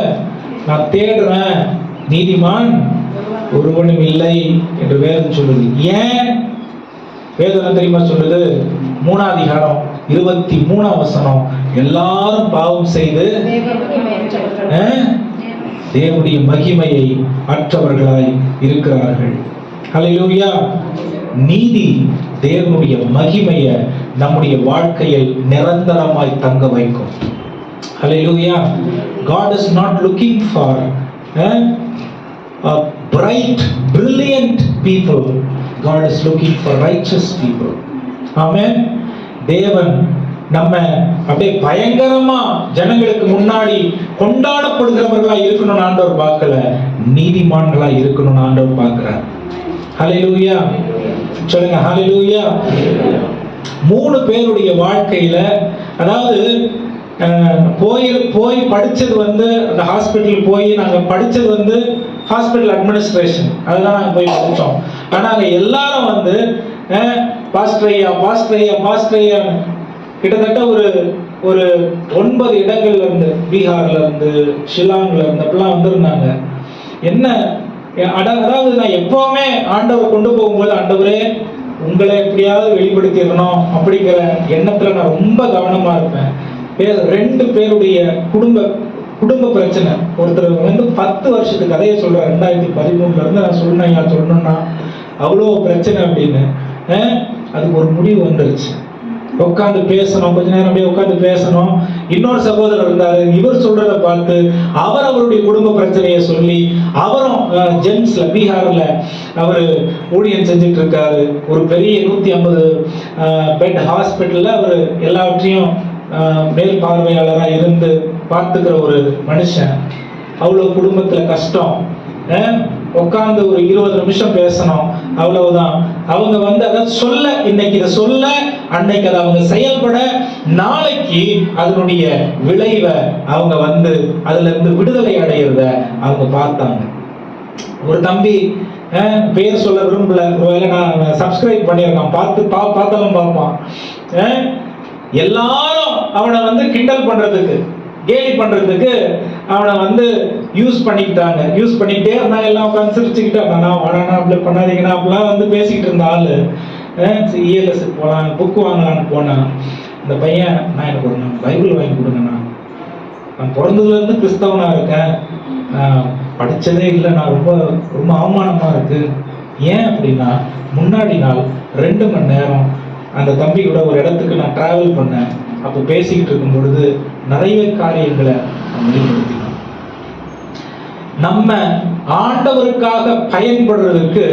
நான் தேடுறேன், நீதிமான் ஒருவனும் இல்லை என்று வேதம் சொல்லுது. ஏன் வேதம் தெரியுமா சொல்லுது? 3ஆம் அதிகாரம் 23ஆம் வசனம், எல்லாரும் பாவம் செய்து தேவனுடைய மகிமையை அற்றவர்களாய் இருக்கிறார்கள். ஹல்லேலூயா. நீதி தேவனுடைய மகிமையை நம்முடைய வாழ்க்கையில் நிரந்தரமாய் தங்க வைக்கும். ஹல்லேலூயா. God is not looking for a bright, brilliant people. God is looking for righteous people. Amen. தேவன் நம்ம அப்படியே பயங்கரமா ஜனங்களுக்கு முன்னாடி கொண்டாடப்படுகிறவர்களா இருக்கணும்னு ஆண்டவர் பார்க்கல, நீதிமான்களா இருக்கணும்னு ஆண்டவர் பார்க்கிறார். ஹல்லேலூயா. சொல்லுங்க ஹல்லேலூயா. 3 பேருடைய வாழ்க்கையில, அதாவது போய் படிச்சது வந்து அந்த ஹாஸ்பிட்டல் போய் நாங்க படிச்சது வந்து ஹாஸ்பிட்டல் அட்மினிஸ்ட்ரேஷன், அதுதான் நாங்க போய் படிச்சோம். ஆனா அங்க எல்லாரும் வந்து பாஸ்டரையா கிட்டத்தட்ட ஒரு 9 இடங்கள்ல இருந்து, பீகார்ல இருந்து, ஷில்லாங்ல இருந்து அப்படிலாம் வந்திருந்தாங்க. என்ன அதாவது நான் எப்பவுமே ஆண்டவர் கொண்டு போகும்போது, ஆண்டவரே உங்களை எப்படியாவது வெளிப்படுத்திடணும் அப்படிங்கிற எண்ணத்துல நான் ரொம்ப கவனமா இருப்பேன். 2 பேருடைய குடும்ப பிரச்சனை. ஒருத்தர் வந்து 10 வருஷத்துக்கு கதையை சொல்றேன், 2013 இருந்து நான் சொல்லணும்னா அவ்வளோ பிரச்சனை அப்படின்னு. அதுக்கு ஒரு முடிவு வந்துருச்சு. உட்காந்து பேசணும், கொஞ்ச நேரம் அப்படியே உட்காந்து பேசணும். இன்னொரு சகோதரர் இருந்தாரு, இவர் சொல்றதை பார்த்து அவருடைய குடும்ப பிரச்சனையை சொல்லி, அவரும் ஜெம்ஸ்ல பீகார்ல அவரு ஊழியம் செஞ்சுட்டு இருக்காரு. ஒரு பெரிய 150 பெட் ஹாஸ்பிட்டல்ல அவர் எல்லாவற்றையும் மேல் பார்வையாளரா இருந்து பார்த்துக்கிற ஒரு மனுஷன். அவ்வளவு குடும்பத்துல கஷ்டம். உட்கார்ந்து ஒரு 20 நிமிஷம் பேசணும், அவ்வளவுதான். அவங்க வந்து அதை சொல்ல, இன்னைக்கு இதை சொல்ல, அன்னைக்கு அதை அவங்க செயல்பட, நாளைக்கு அதனுடைய விளைவை அவங்க வந்து அதுல இருந்து விடுதலை அடையிறத அவங்க பார்த்தாங்க. ஒரு தம்பி பேர் சொல்ல விரும்பல, ஒருவேளை நான் சப்ஸ்கிரைப் பண்ணியிருக்கான், பார்த்தாலும் பார்ப்பான். எல்லாரும் அவனை வந்து கிண்டல் பண்றதுக்கு, கேலி பண்றதுக்கு அவனை வந்து யூஸ் பண்ணிக்கிட்டே இருந்தாங்க. எல்லாம் உட்காந்து சிரிச்சுக்கிட்டாங்க, அப்படி பண்ணாதீங்கன்னா அப்படிலாம் வந்து பேசிக்கிட்டு இருந்த ஆளு. ELS போலாம், புக் வாங்கலான்னு போனான். இந்த பையன், நான் எனக்கு ஒரு பைபிள் வாங்கி கொடுங்கண்ணா, நான் பிறந்ததுல இருந்து கிறிஸ்தவனா இருக்கேன், படிச்சதே இல்லை, நான் ரொம்ப ரொம்ப அவமானமா இருக்கு. ஏன் அப்படின்னா, முன்னாடி நாள் 2 மணி நேரம் அந்த தம்பி கூட ஒரு இடத்துக்கு நான் டிராவல் பண்ணேன். அப்போ பேசிக்கிட்டு இருக்கும் பொழுது நிறைய காரியங்களை வெளிப்படுத்தினோம். நம்ம ஆண்டவருக்காக பயன்படுறதுக்கு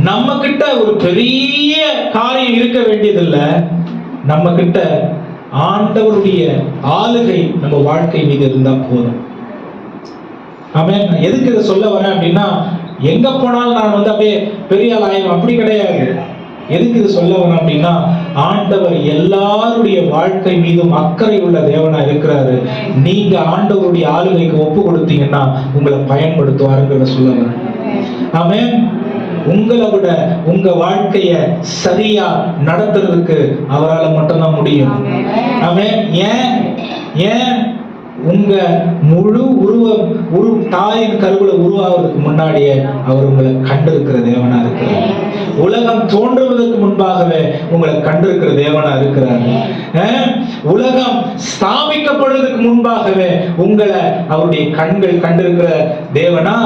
நம்ம கிட்ட ஒரு பெரிய காரியம் இருக்க வேண்டியதில்லை. நம்ம கிட்ட ஆண்டவருடைய ஆளுகை நம்ம வாழ்க்கை மீது இருந்தா போதும். ஆமென். எதுக்கு இதை சொல்ல வரேன் அப்படின்னா, எங்க போனாலும் நான் வந்து அப்படியே பெரிய ஆள் ஆயிரும் அப்படி கிடையாது. எதுக்கு இது சொல்ல வரேன் அப்படின்னா, ஆண்டவர் எல்லாருடைய வாழ்க்கை மீதும் அக்கறை உள்ள தேவனா இருக்கிறாரு. நீங்க ஆண்டவருடைய ஆளுகைக்கு ஒப்பு கொடுத்தீங்கன்னா உங்களை பயன்படுத்துவாருங்கிறத சொல்ல வரேன். ஆமென். உங்களை விட உங்க வாழ்க்கைய சரியா நடத்துறதுக்கு அவரால் மட்டும்தான் முடியும். ஆமென். ஏன் உங்க முழு தாயின் கருவுல உருவாவதற்கு முன்னாடியே அவர் உங்களை கண்டிருக்கிற தேவனா இருக்கிறார். உலகம் தோன்றுவதற்கு முன்பாகவே உங்களை கண்டிருக்கிற தேவனா இருக்கிறார். உலகம் ஸ்தாபிக்கப்படுவதற்கு முன்பாகவே உங்களை அவருடைய கண்கள் கண்டிருக்கிற தேவனா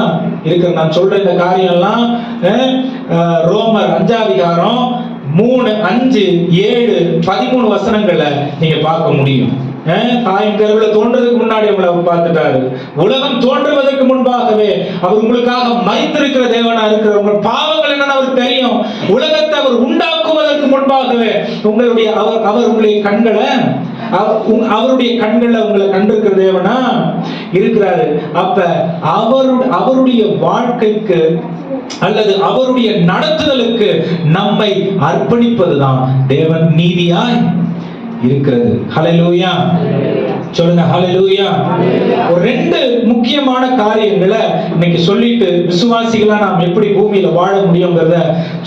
இருக்கிற. நான் சொல்ற இந்த காரியம் எல்லாம் ரோமர் 5ஆம் அதிகாரம் 3, 5, 7, 13 வசனங்களை நீங்க பார்க்க முடியும். தாயின் கருவுல தோன்றதுக்கு முன்னாடி உங்களை அவர் பார்த்துட்டாரு. உலகம் தோன்றுவதற்கு முன்பாகவே அவர் உங்களுக்காக மரித்திருக்கிற தேவனா இருக்கிற. உங்கள் பாவங்கள் என்னன்னு அவருக்கு தெரியும். உலகத்தை அவர் உண்டாக்குவதற்கு முன்பாகவே அவர் உங்களுடைய கண்களை, அவருடைய கண்களை உங்களை கண்டிருக்கிற தேவனா இருக்கிறாரு. அப்ப அவருடைய வாழ்க்கைக்கு அல்லது அவருடைய நடத்துதலுக்கு நம்மை அர்ப்பணிப்பதுதான் தேவன் நீதியாய் இருக்கிறது. ஹல்லேலூயா. சொல்லுங்க ஹalleluya. ஒரு ரெண்டு முக்கியமான காரியங்களை இன்னைக்கு சொல்லிட்டு விசுவாசிகளா நாம் எப்படி பூமியில வாழ முடியும்ங்கறத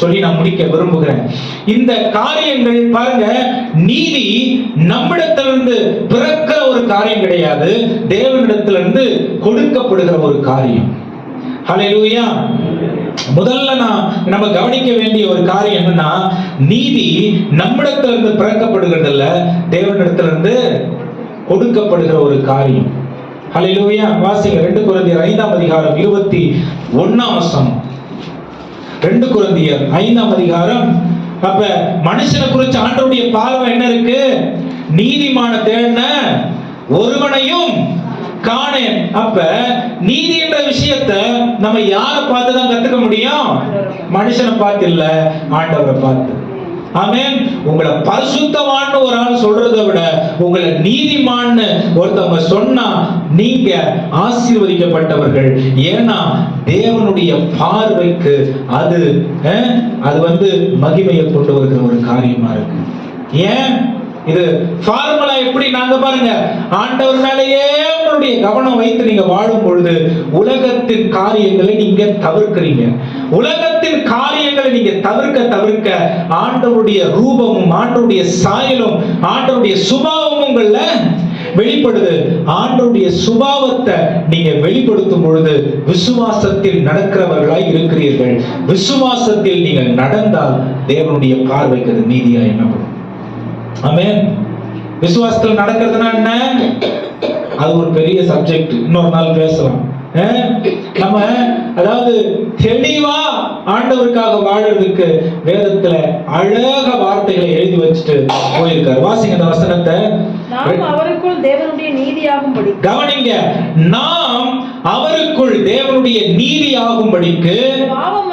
சொல்லி நான் முடிக்க விரும்புகிறேன். இந்த காரியங்கள் பாருங்க, நீதி நம்மிடத்திலிருந்து பிறக்கிற ஒரு காரியம் கிடையாது, தேவனிடத்திலிருந்து கொடுக்கப்படுகிற ஒரு காரியம். ஹalleluya. முதல்ல நம்ம கவனிக்க வேண்டிய ஒரு காரியம் என்னன்னா, நீதி நம்மிடத்திலிருந்து பிறக்கப்படுகிறது இல்ல, தேவனிடத்திலிருந்து கொடுக்கப்படுகிற ஒரு காரியம். ஹalleluya. வாசிங்க 2 கொரிந்தியர் 5ஆம் அதிகாரம் 21ஆம் வசனம். 2 கொரிந்தியர் 5ஆம் அதிகாரம். அப்ப மனுஷனை குறித்து ஆண்டவருடைய பார்வை என்ன இருக்கு? நீதிமான தேடின ஒருவனையும் காணேன். அப்ப நீதி என்ற விஷயத்தை நம்ம யாரை பார்த்து தான் கத்துக்க முடியும்? மனுஷனை பார்த்து இல்ல, ஆண்டவரை பார்த்து. ஆமென். உங்களை பரிசுத்தவான்னு ஒரு ஆள் சொல்றதை விட உங்களை நீதிமான்னு ஒருத்தவங்க சொன்னா நீங்க ஆசீர்வதிக்கப்பட்டவர்கள். ஏன்னா தேவனுடைய பார்வைக்கு அது மகிமையை கொண்டு வருகிற ஒரு காரியமா இருக்கு. ஏன் இது ஃபார்முலா? எப்படி நாங்க பாருங்க, ஆண்டவர் மேலேயே உங்களுடைய கவனம் வைத்து நீங்க வாழும் பொழுது உலகத்தின் காரியங்களை நீங்க தவிர்க்கிறீங்க. உலகத்தின் காரியங்களை நீங்க தவிர்க்க ஆண்டவருடைய ரூபமும் ஆண்டவருடைய சாயலும் ஆண்டவருடைய சுபாவமும் உங்கள வெளிப்படுது. ஆண்டவருடைய சுபாவத்தை நீங்க வெளிப்படுத்தும் பொழுது விசுவாசத்தில் நடக்கிறவர்களாய் இருக்கிறீர்கள். விசுவாசத்தில் நீங்கள் நடந்தால் தேவனுடைய பார்வைக்கு அது நீதியா எண்ணப்படும். ஆமென். விசுவாசத்தில் நடக்கிறதுனா என்ன? அது ஒரு பெரிய சப்ஜெக்ட், இன்னொரு நாள் பேசலாம். நம்ம அதாவது தெளிவா ஆண்டவருக்காக வாழறதுக்கு வேதத்துல அழக வார்த்தைகளை எழுதி வச்சுட்டு போயிருக்காரு. வாசிங்க அந்த வசனத்தை. நாம் அவருக்குள் தேவனுடைய நீதியாகும்படி, கவனிங்க, நாம் அவருக்குள் தேவனுடைய நீதியாகும்படிக்கு பாவம்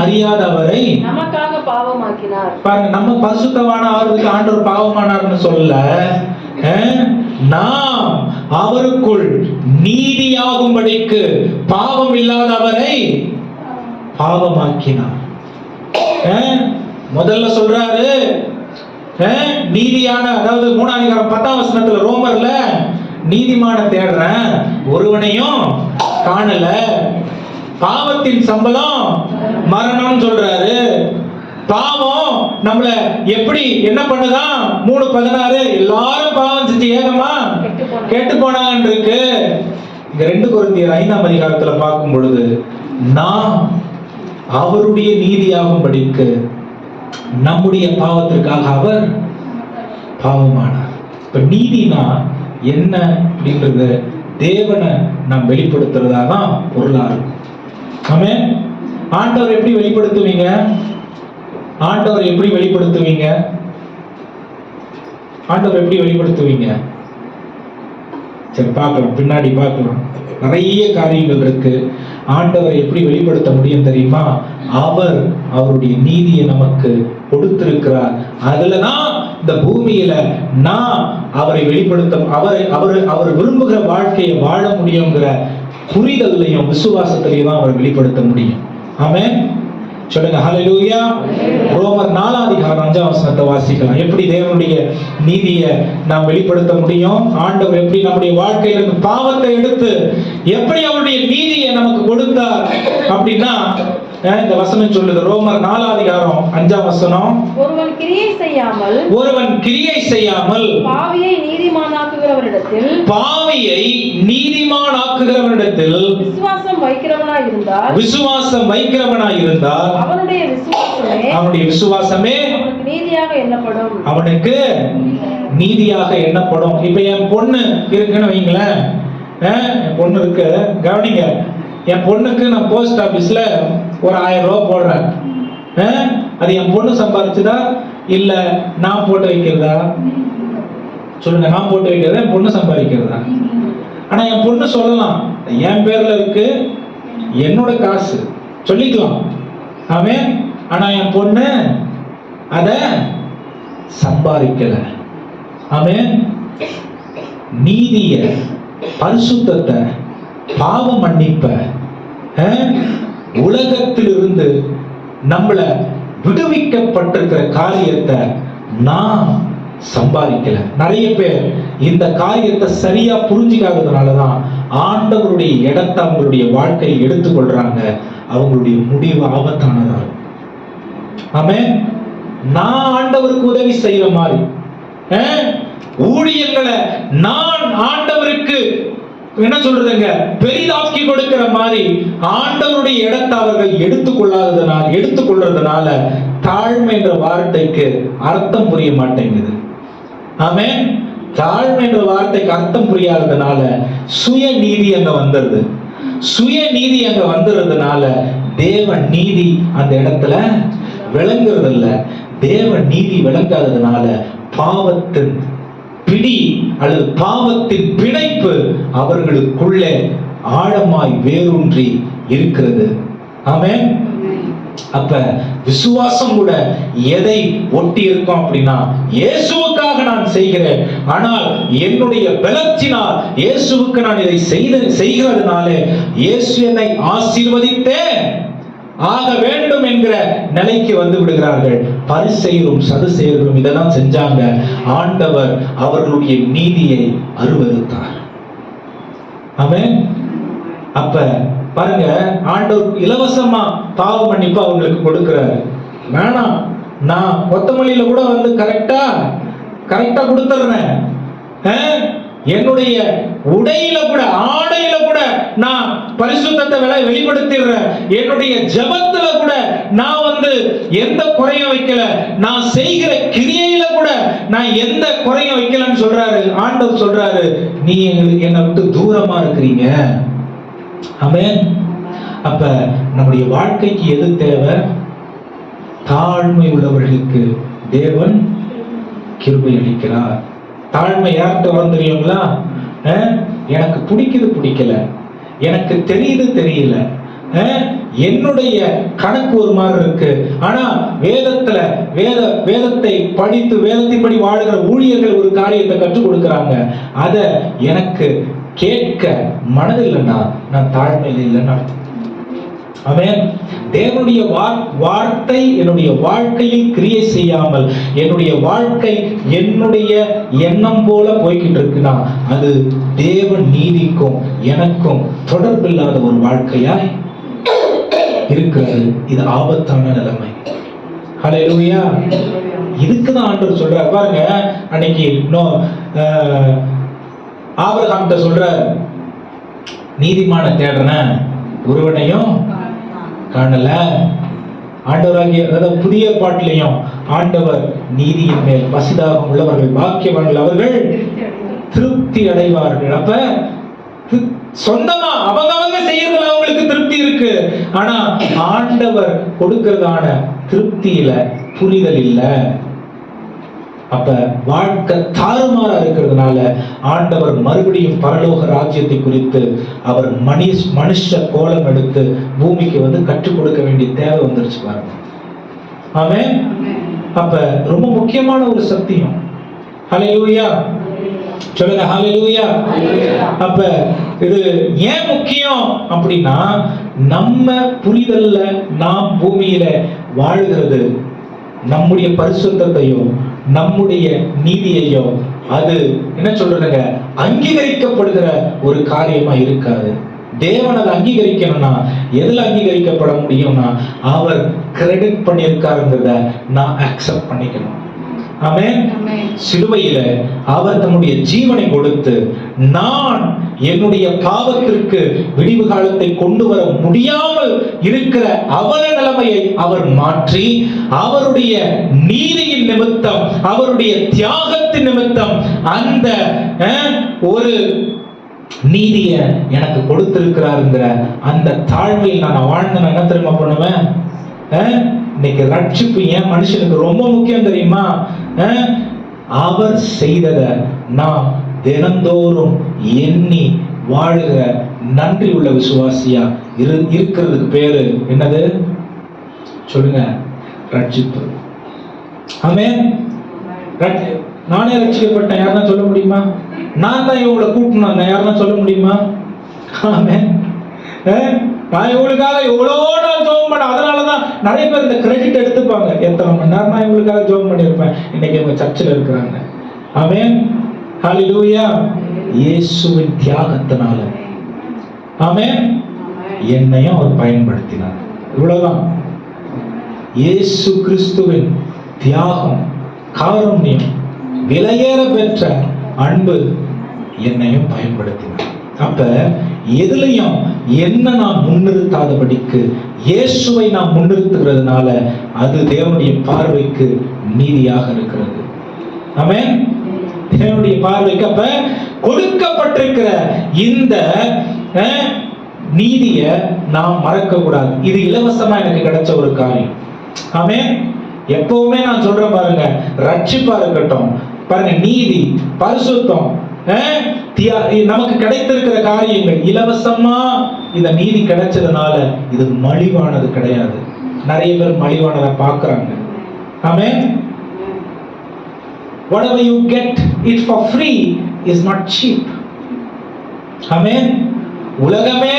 அறியாத அவரை நமக்காக பாவமாக்கினார். பாருங்க, நம்ம பரிசுத்தவான ஆவறதுக்கு ஆண்டவர் பாவமானார்னு சொல்ல, நாம் அவருக்குள் நீதியாகும்படிக்கு பாவம் இல்லாத அவரை பாவமாக்கினார். முதல்ல சொல்றாரு நீதியான, அதாவது 3ஆம் அதிகாரம் 10ஆம் வசனத்துல ரோமர்ல, நீதிமான தேடுறேன் ஒருவனையும் காணல, பாவத்தின் சம்பளம் மரணம் சொல்றாரு. பாவம் நம்மள எப்படி என்ன பண்ணுதான்? 3:16 எல்லாரும் பாவம் செஞ்சு ஏகமா கெட்டு போனாங்கன்னு இருக்கு. இங்க 2 கொரிந்தியர் 5ஆம் அதிகாரத்துல பார்க்கும் பொழுது, நாம் அவருடைய நீதியாகும்படிக்கு நம்முடைய பாவத்திற்காக அவர் பாவமானார். இப்ப நீதினா என்ன அப்படின்றது தேவனை நாம் வெளிப்படுத்துறதா தான் பொருளா இருக்கும். ஆமென். ஆண்டவர் எப்படி வெளிப்படுத்துவீங்க? ஆண்டவர் எப்படி வெளிப்படுத்துவீங்க? ஆண்டவர் எப்படி வெளிப்படுத்துவீங்க? சரி, பார்க்கலாம், பின்னாடி பார்க்கலாம். நிறைய காரியங்கள் இருக்கு. ஆண்டவரை எப்படி வெளிப்படுத்த முடியும் தெரியுமா? அவர் அவருடைய நீதியை நமக்கு கொடுத்திருக்கிறார். அதுலதான் இந்த பூமியில நான் அவரை வெளிப்படுத்த, அவர் விரும்புகிற வாழ்க்கையை வாழ முடியுங்கிற புரிதலையும் விசுவாசத்திலையும் தான் அவர் வெளிப்படுத்த முடியும். ஆமென். சொல்லுங்க ஹalleluya. ரோமர் 4ஆம் அதிகாரம் 5ஆம் வசனத்தை வாசிக்கலாம். எப்படி தேவனுடைய நீதியை நாம் வெளிப்படுத்த முடியும்? ஆண்டவர் எப்படி நம்முடைய வாழ்க்கையில இருந்து பாவத்தை எடுத்து எப்படி அவருடைய நீதியை நமக்கு கொடுத்தார் அப்படின்னா இந்த வசனம் சொல்லுது. ரோமர் 4ஆம் அதிகாரம் 5ஆம் வசனம். ஒருவன் கிரியை செய்யாமல் பாவியை நீதிமானாக்குகிறவனிடத்தில் விசுவாசம் வைக்கிறவனாய் இருந்தால் அவனுடைய விசுவாசமே அவனுக்கு நீதியாக எண்ணப்படும். இப்ப என் பொண்ணு இருக்குன்னு வைங்களேன், என் பொண்ணு இருக்கு, கவனிங்க, என் பொண்ணுக்கு நான் போஸ்ட் ஆபீஸ்ல ஒரு 1000 ரூபாய் போடுறேன். அது என் பொண்ணு சம்பாதிச்சதா இல்ல நான் போட்டு வைக்கிறதா? சொல்லுங்க. நான் போட்டு வைக்கிறதா என் பொண்ணு சம்பாதிக்கிறதா? ஆனா என் பொண்ணு சொல்லலாம், என் பேர்ல இருக்கு, என்னோட காசு சொல்லிக்கலாம். ஆமென். ஆனா என் பொண்ணு அத சம்பாதிக்கல. ஆமென். நீதிய, பரிசுத்தத்தை, பாவ மன்னிப்ப, உலகத்திலிருந்து நம்மள விடுவிக்கப்பட்டிருக்கிற காரியத்தை நாம் சம்பாதிக்கல. நிறைய பேர் இந்த காரியத்தை சரியா புரிஞ்சுக்காததுனாலதான் ஆண்டவருடைய இடத்தை அவங்களுடைய வாழ்க்கையில் எடுத்துக்கொள்றாங்க. அவங்களுடைய முடிவு ஆபத்தானதா இருக்கும். ஆமென். நான் ஆண்டவருக்கு உதவி செய்யற மாதிரி ஊழியங்களை நான் ஆண்டவருக்கு என்ன சொல்றதுங்க பெரிதாக்கி கொடுக்கிற மாதிரி ஆண்டவருடைய இடத்தை அவர்கள் எடுத்துக்கொள்றதுனால தாழ்மை என்ற வார்த்தைக்கு அர்த்தம் புரிய மாட்டேங்குது. ஆமென். தாழ்மை என்ற வார்த்தைக்கு அர்த்தம் புரியாததுனால சுய நீதி அங்க வந்துருது. சுய நீதி அங்க வந்துடுறதுனால தேவ நீதி அந்த இடத்துல விளங்குறது இல்ல. தேவ நீதி விளங்காததுனால பாவத்தின் பிடி அல்லது பாவத்தின் பிணைப்பு அவர்களுக்குள்ளே ஆழமாய் வேரூன்றி இருக்கிறது. ஆமென். அப்ப விசுவாசம் கூட எதை ஒட்டி இருக்கும் அப்படின்னா, இயேசுவுக்காக நான் செய்கிறேன், ஆனால் என்னுடைய பலத்தினால் இயேசுவுக்கு நான் இதை செய்கிறதுனாலே இயேசு என்னை ஆசீர்வதித்தேன் ஆக வேண்டும் என்கிற நிலைக்கு வந்து விடுகிறார்கள். பரிசேயரும் சதுசேயரும் இதெல்லாம் செஞ்சாங்க. ஆண்டவர் அவர்களுடைய நீதியை அருவருத்தார். ஆமென். அப்ப பாருங்க, ஆண்டவர் இலவசமா பாவ மன்னிப்பு அவங்களுக்கு கொடுக்கிறாரு. வேணாம், நான் கொத்தமல்லியில கூட வந்து கரெக்டா கொடுத்துறேன். என்னுடைய உடையில கூட ஆடையில கூட நான் பரிசுத்தத்தை வெளிப்படுத்திடுறேன். என்னுடைய ஜெபத்துல கூட நான் வந்து எந்த குறையும் வைக்கல. நான் செய்கிற கிரியையில கூட நான் எந்த குறையும் வைக்கலன்னு சொல்றாரு. ஆண்டவர் சொல்றாரு, நீ என்னை விட்டு தூரமா இருக்கிறீங்க. ஆமென். அப்ப நம்முடைய வாழ்க்கைக்கு எது தேவை? தாழ்மை உள்ளவர்களுக்கு தேவன் கிருபை அளிக்கிறார். தாழ்மை யார்கிட்ட வரும் தெரியுங்களா? எனக்கு பிடிக்கல, எனக்கு தெரியல, என்னுடைய கணக்கு ஒரு மாதிரி இருக்கு. ஆனா வேதத்தை படித்து வேதத்தின்படி வாழுகிற ஊழியர்கள் ஒரு காரியத்தை கற்றுக் கொடுக்கிறாங்க. அத எனக்கு கேட்க மனதில்லைன்னா நான் தாழ்மையில் இல்லைன்னு அர்த்தம். ஆமென். தேவனுடைய வார்த்தை என்னுடைய வாழ்க்கையில் கிரியை செய்யாமல் என்னுடைய வாழ்க்கை என்னுடைய எண்ணம் போல போய்கிட்டு இருக்குன்னா அது தேவ நீதிக்கும் எனக்கும் தொடர்பில்லாத ஒரு வாழ்க்கையாய் இருக்கிறது. இது ஆபத்தான நிலைமை. ஹல்லேலூயா. இதுக்குதான் ஆண்டவர் சொல்றார் பாருங்க. அன்னைக்கு ஆபிரகாம்கிட்ட சொல்றார், நீதிமான தேடுறன ஒருவனையும் காணல. ஆண்டவராகிய அதாவது புதிய பாட்டிலையும் ஆண்டவர் நீதியின் மேல் பசிதாகம் உள்ளவர்கள் பாக்கியவான்கள், அவர்கள் திருப்தி அடைவார்கள். அப்ப சொந்தமா அவங்க செய்யறதுல அவங்களுக்கு திருப்தி இருக்கு. ஆனா ஆண்டவர் கொடுக்கிறதான திருப்தியில புரிதல் இல்ல. அப்ப வாழ்க்கை தாறுமாறா இருக்கிறதுனால ஆண்டவர் மறுபடியும் பரலோக ராஜ்யத்தை குறித்து அவர் மனுஷ கோலம் எடுத்து பூமிக்கு வந்து கற்றுக் கொடுக்க வேண்டிய தேவை வந்துருச்சு பாருங்க. ஆமென். அப்ப ரொம்ப முக்கியமான ஒரு சத்தியம். ஹல்லேலூயா சொல்லுங்க. ஹல்லேலூயா. அப்ப இது ஏன் முக்கியம் அப்படின்னா, நம்ம புரிதல்ல நாம் பூமியில வாழ்கிறது நம்முடைய பரிசுத்தத்தையோ நம்முடைய நீதியையோ அது என்ன சொல்றதுங்க அங்கீகரிக்கப்படுகிற ஒரு காரியமா இருக்காது. தேவன் அதை அங்கீகரிக்கணும்னா எதுல அங்கீகரிக்கப்பட முடியும்னா அவர் கிரெடிட் பண்ணியிருக்காருங்கிறத நான் அக்செப்ட் பண்ணிக்கணும். ஆமென். சிலுவையில அவர் தம்முடைய ஜீவனை கொடுத்து நான் என்னுடைய பாவத்திற்கு விடிவு காலத்தை கொண்டு வர முடியாமல் இருக்கிற அவல நிலைமையை அவர் மாற்றி அவருடைய நீதியின் நிமித்தம் அவருடைய தியாகத்தின் நிமித்தம் அந்த ஒரு நீதிய எனக்கு கொடுத்திருக்கிறாருங்கிற அந்த தாழ்மையில் நான் வாழ்ந்து நான் என்ன தெரியுமா பண்ணுவேன்? இன்னைக்கு ரட்சிப்பு ஏன் மனுஷனுக்கு ரொம்ப முக்கியம் தெரியுமா? அவர் செய்ததை நான் தினந்தோறும் எண்ணி வாழுகிற நன்றி உள்ள விசுவாசியா இருக்கிறதுக்கு பேரு என்னது சொல்லுங்க? ரட்சிப்பு. ஆமென். நானே ரட்சிக்கப்பட்டேன் யாருன்னா சொல்ல முடியுமா? நான் தான் இவங்களை கூட்டணும் யாருன்னா சொல்ல முடியுமா? ஆமென். நான் இவங்களுக்காக எவ்வளோ நாள் ஜெபம் பண்ண, அதனாலதான் நிறைய பேர் இந்த கிரெடிட் எடுத்துப்பாங்க. எத்தனை மணி நேரம் நான் இவங்களுக்காக ஜெபம் பண்ணியிருப்பேன், இன்னைக்கு இவங்க சர்ச்சில் இருக்கிறாங்க. ஆமென். ஹalleluya. இயேசுவின் தியாகத்தினால ஆமென் என்னையும் அவர் பயன்படுத்தினார். இவ்வளவுதான். இயேசு கிறிஸ்துவின் தியாகம், காருண்யம், விலையேற பெற்ற அன்பு என்னையும் பயன்படுத்தினார். அப்ப எதுலையும் என்ன நாம் முன்னிறுத்தாதபடிக்கு இயேசுவை நாம் முன்னிறுத்துகிறதுனால அது தேவனுடைய பார்வைக்கு நீதியாக இருக்கிறது. ஆமென். தேவனுடைய பார்வைக்கு அப்ப கொடுக்கப்பட்டிருக்கிற இந்த நீதிய நாம் மறக்க கூடாது. இது இலவசமா எனக்கு கிடைச்ச ஒரு காரியம். ஆமென். எப்பவுமே நான் சொல்றேன் பாருங்க, ரட்சிப்பா இருக்கட்டும் பாருங்க, நீதி, பரிசுத்தம், நமக்கு கிடைத்திருக்கிற காரியங்கள் இலவசமா இந்த நீதி கிடைச்சதுனால இது மலிவானது கிடையாது. நிறைய பேர் மலிவானதை பார்க்கறாங்க. ஆமென். Whatever you get it for free is not cheap. ஆமென். உலகமே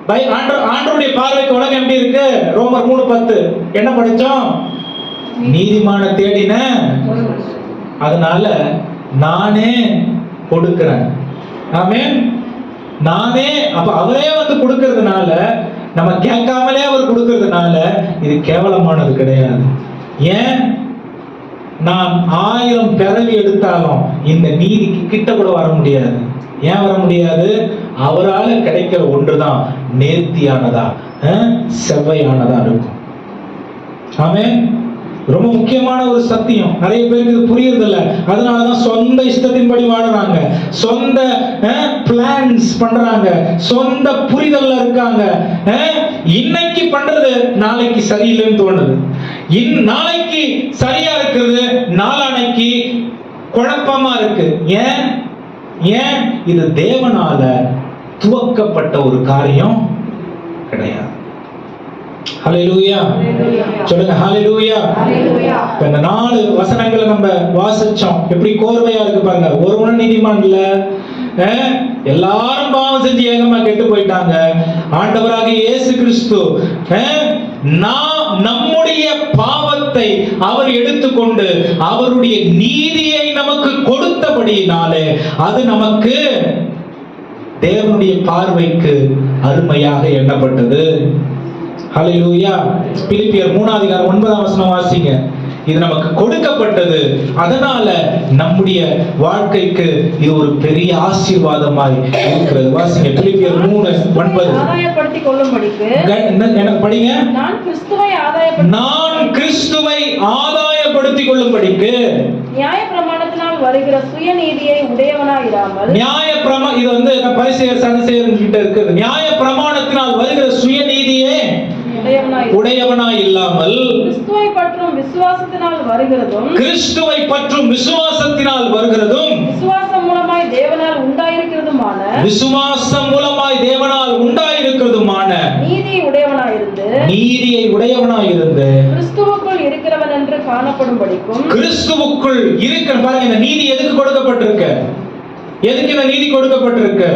ஆண்டவருடைய பார்வைக்கு உலகம் எப்படி இருக்கு? ரோமர் 3:10 என்ன படிச்சோம்? நீதிமான தேடின, அதனால நானே கொடுக்கிறேன். ஆமென். நானே, அப்ப அவரே வந்து கொடுக்கிறதுனால, நம்ம கேட்காமலே அவர் கொடுக்கிறதுனால இது கேவலமானது கிடையாது. ஏன்? நான் 1000 பிறவி எடுத்தாலும் இந்த நீதிக்கு கிட்ட கூட வர முடியாது. ஏன் வர முடியாது? அவரால் கிடைக்கிற ஒன்றுதான் நேர்த்தியானதா, செவ்வையானதா இருக்கும். ஆமென். ரொம்ப முக்கியமான ஒரு சத்தியம். நிறைய பேருக்கு இது புரியுறது இல்ல. அதனாலதான் சொந்த இஷ்டத்தின்படி வாழறாங்க, சொந்த பிளான்ஸ் பண்றாங்க, சொந்த புரிதல்ல இருக்காங்க. இன்னைக்கு பண்றது நாளைக்கு சரியில்லைன்னு தோணுது. நாளைக்கு சரியா இருக்குது, நாளானைக்கு குழப்பமா இருக்கு. ஏன்? இது தேவனால துவக்கப்பட்ட ஒரு காரியம் கிடையாது. ஹalleluya. சொல்லுங்க ஹalleluya. இந்த 4 வசனங்களை நம்ம வாசிச்சோம். எப்படி கோர்வையா இருக்கு பாருங்க. ஒருவனும் நீதிமான் இல்ல, எல்லாரும் பாவம் செஞ்சு ஏகமா கெட்டு போயிட்டாங்க. ஆண்டவராகிய இயேசு கிறிஸ்து நம்முடைய பாவத்தை அவர் எடுத்துக்கொண்டு அவருடைய நீதியை நமக்கு கொடுத்தபடியினாலே அது நமக்கு தேவனுடைய பார்வைக்கு அருமையாக எண்ணப்பட்டது. ஹalleluya. பிலிப்பியர் 3:9 வாசிங்க. இது நமக்கு கொடுக்கப்பட்டது. அதனால நம்முடைய வாழ்க்கைக்கு இது ஒரு பெரிய ஆசீர்வாதமாய் இருக்கிறது. வாசிங்க பிலிப்பியர் 3:9. ஆதாயப்படுத்திக் கொள்ளும்படிக்கு எனக்கு படிங்க. நான் கிறிஸ்துவை ஆதாயப்படுத்திக் கொள்ளும்படிக்கு நியாயப்பிரமாணத்தினால் வருகிற சுயநீதியை உடையவனாயிராமல், இது வந்து பரிசேயர் சதுசேயர் கிட்ட இருக்குது. நியாயப்பிரமாணத்தினால் வருகிற சுயநீதியே உடையவனாய் இல்லாமல் கிறிஸ்துவை பற்றும் விசுவாசத்தினால் வருகிறதும், விசுவாசம் மூலமாய் தேவனால் உண்டாயிருக்கிறதுமான நீதியை உடையவனாயிருந்து கிறிஸ்துவுக்குள் இருக்கிறவன் என்று காணப்படும்படிக்கும். கிறிஸ்துவுக்குள் இருக்கிற பாருங்க, இந்த நீதி எதுக்கு கொடுக்கப்பட்டிருக்கு? எதுக்கு இந்த நீதி கொடுக்கப்பட்டிருக்கு?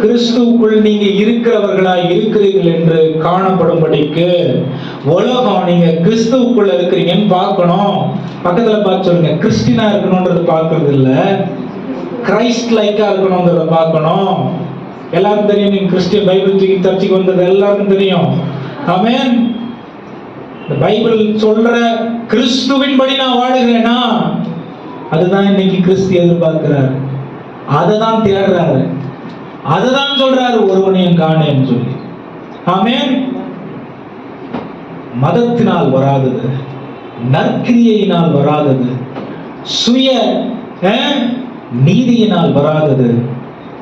கிறிஸ்துவுக்குள் நீங்க இருக்கிறவர்களாய் இருக்கிறீர்கள் என்று காணப்படும்படிக்கு. உலகம் நீங்க கிறிஸ்துவுக்குள்ள இருக்கிறீங்கன்னு பார்க்கணும். பக்கத்துல பார்த்து சொல்லுங்க, கிறிஸ்டினா இருக்கணும்ன்றது பார்க்கறது இல்ல, கிரைஸ்ட் லைக்கா இருக்கணும்ன்றத பார்க்கணும். எல்லாருக்கும் தெரியும், நீங்க கிறிஸ்டியன் பைபிள் தூக்கி சர்ச்சுக்கு வந்தது எல்லாருக்கும் தெரியும். ஆமென். இந்த பைபிள் சொல்ற கிறிஸ்துவின்படி நான் வாழுகிறேனா, அதுதான் இன்னைக்கு கிறிஸ்து எதிர்பார்க்கிறார். அததான் தேடுறாரு, அததான் சொல்றாரு, ஒருவனையும் காணேன்னு சொல்லி. ஆமென். மதத்தினால் வராதது, நற்கிரியையினால் வராதது, சுய நீதியினால் வராதது,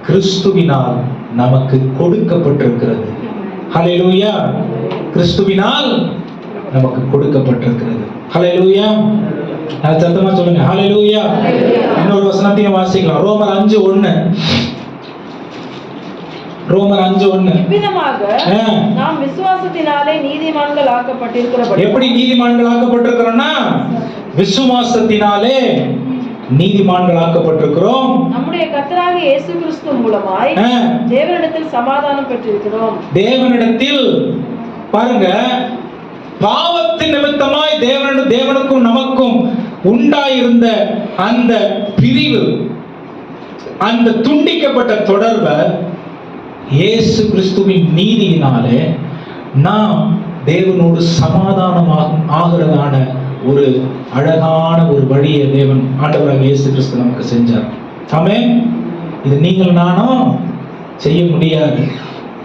கிறிஸ்துவினால் நமக்கு கொடுக்கப்பட்டிருக்கிறது. ஹல்லேலூயா. கிறிஸ்துவினால் நமக்கு கொடுக்கப்பட்டிருக்கிறது. ஹல்லேலூயா. சத்தமா சொல்லுங்க ஹல்லேலூயா. இன்னொரு வசனத்தையும் வாசிக்கலாம். ரோமர் 5:1. இவ்விதமாக நாம் விசுவாசத்தினாலே நீதிமான்கள் ஆக்கப்பட்டிருக்கிறோம். எப்படி நீதிமான்கள் ஆக்கப்பட்டிருக்கிறோம்னா, விசுவாசத்தினாலே நீதிமான்கள் ஆக்கப்பட்டிருக்கிறோம். நம்முடைய கர்த்தராகிய இயேசு கிறிஸ்து மூலமாய் தேவனிடத்தில் சமாதானம் பெற்றிருக்கிறோம். தேவனிடத்தில் பாருங்க, பாவத்தின் நிமித்தமாய் தேவனுக்கும் நமக்கும் உண்டாயிருந்த அந்த பிரிவு, அந்த துண்டிக்கப்பட்ட தொடர்பை இயேசு கிறிஸ்துவின் நீதியினாலே நாம் தேவனோடு சமாதானமாக ஆகிறதான ஒரு அழகான ஒரு வழியை தேவன் ஆண்டவராக இயேசு கிறிஸ்து நமக்கு செஞ்சார். ஆமென். இது நீங்கள் நானும் செய்ய முடியாது.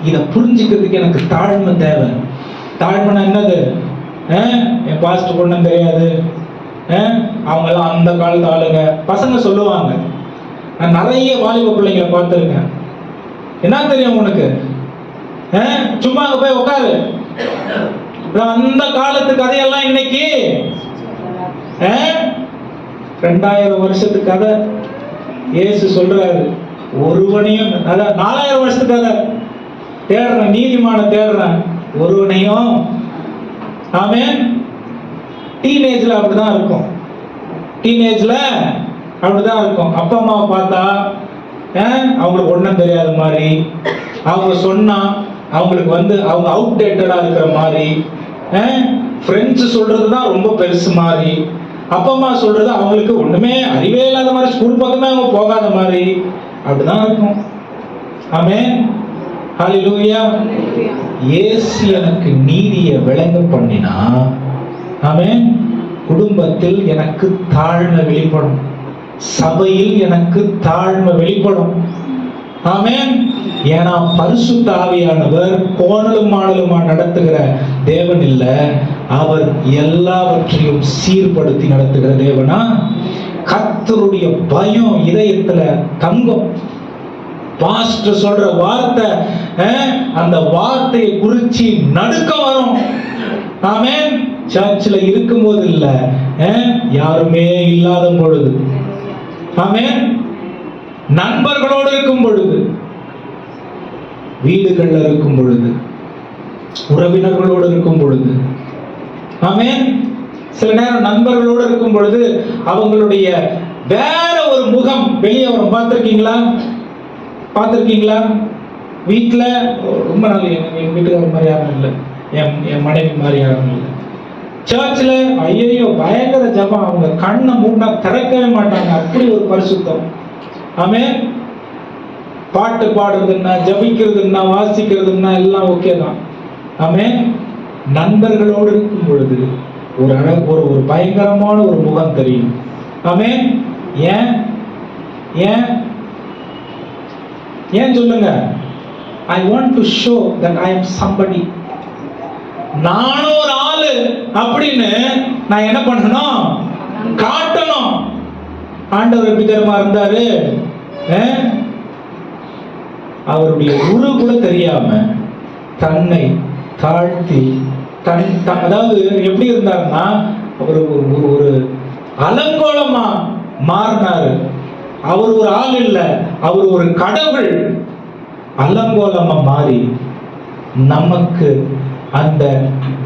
இதை புரிஞ்சுக்கிறதுக்கு எனக்கு தாழ்மை தேவை. தாழ்மைனா என்னது? என் பாஸ்டர் பொண்ணும் தெரியாது, அவங்கெல்லாம் அந்த காலத்து ஆளுங்க. பசங்க சொல்லுவாங்க, நான் நிறைய வாலிப பிள்ளைங்களை பார்த்துருக்கேன். என்ன தெரியும் உனக்கு? சும்மா அங்க போய் உட்காரு, அந்த காலத்து கதையெல்லாம் இன்னைக்கு 2000 வருஷத்து கதை. இயேசு சொல்றாரு, ஒருவனையும், அதான் 4000 வருஷத்து கதை. தேடுறேன், நீதிமான தேடுறேன், ஒருவனையும். ஆமென். டீனேஜ்ல அப்படிதான் இருக்கும். டீனேஜ்ல அப்படிதான் இருக்கும். அப்பா அம்மாவை பார்த்தா அவங்களுக்கு ஒன்றும் தெரியாத மாதிரி, அவங்க சொன்னா அவங்களுக்கு அவங்க அவுடேட்டடா இருக்கிற மாதிரி, ஃப்ரெண்ட்ஸ் சொல்றதுதான் ரொம்ப பெருசு மாதிரி, அப்பா அம்மா சொல்றது அவங்களுக்கு ஒண்ணுமே அறிவே இல்லாத மாதிரி, ஸ்கூல் பக்கமே அவங்க போகாத மாதிரி அப்படிதான் இருக்கும். ஆமென். ஹல்லேலூயா. இயேசு எனக்கு நீதியை விளங்க பண்ணினா, ஆமென், குடும்பத்தில் எனக்கு தாழ்மை வெளிப்படும், சபையில் எனக்கு தாழ்மை வெளிப்படும். ஆமென். ஏன்னா பரிசுத்த ஆவியானவர் கோணலும் மாணலுமா நடத்துகிற தேவன் இல்ல, அவர் எல்லாவற்றையும் சீர்படுத்தி நடத்துகிற தேவனா. கர்த்தருடைய பயம் இதயத்துல தங்கும். பாஸ்டர் சொல்ற வார்த்தை, அந்த வார்த்தையை குறிச்சி நடுக்கம் வரும். ஆமென். சர்ச்சில் இருக்கும்போது இல்ல, யாருமே இல்லாத பொழுது, ஆமென், நண்பர்களோடு இருக்கும் பொழுது, வீடுகள்ல இருக்கும் பொழுது, உறவினர்களோடு இருக்கும் பொழுது, ஆமென். சில நேரம் நண்பர்களோடு இருக்கும் பொழுது அவங்களுடைய வேற ஒரு முகம் வெளியே வரும். பார்த்திருக்கீங்களா? வீட்டுல ரொம்ப நாள் என் வீட்டுக்கார மாதிரி யாரும் இல்லை, என் மனைவி மாதிரி யாரும் இல்லை. சர்ச்சில் ஐயோ பயங்கர ஜபம், அவங்க கண்ணை மூடினா திறக்கவே மாட்டாங்க, அப்படி ஒரு பரிசுத்தம். ஆமென். பாட்டு பாடுறதுன்னா, ஜபிக்கிறதுன்னா, வாசிக்கிறதுன்னா எல்லாம் ஓகே தான். ஆமென். நண்பர்களோடு இருக்கும் பொழுது ஒரு ஒரு பயங்கரமான ஒரு முகம் தெரியும். ஆமென். ஏன் ஏன் ஏன் சொல்லுங்க? I want to show that I am somebody. நானும் ஒரு ஆளு அப்படின்னு நான் என்ன பண்ணணும்? காட்டணும். ஆண்டவர் எப்படி தெரியுமா இருந்தாரு? அவருடைய குரு கூட தெரியாம தன்னை தாழ்த்தி அதாவது எப்படி இருந்தாருன்னா, அவர் ஒரு அலங்கோலமா மாறினாரு. அவர் ஒரு ஆள் இல்ல, அவர் ஒரு கடவுள். அலங்கோலமா மாறி நமக்கு அந்த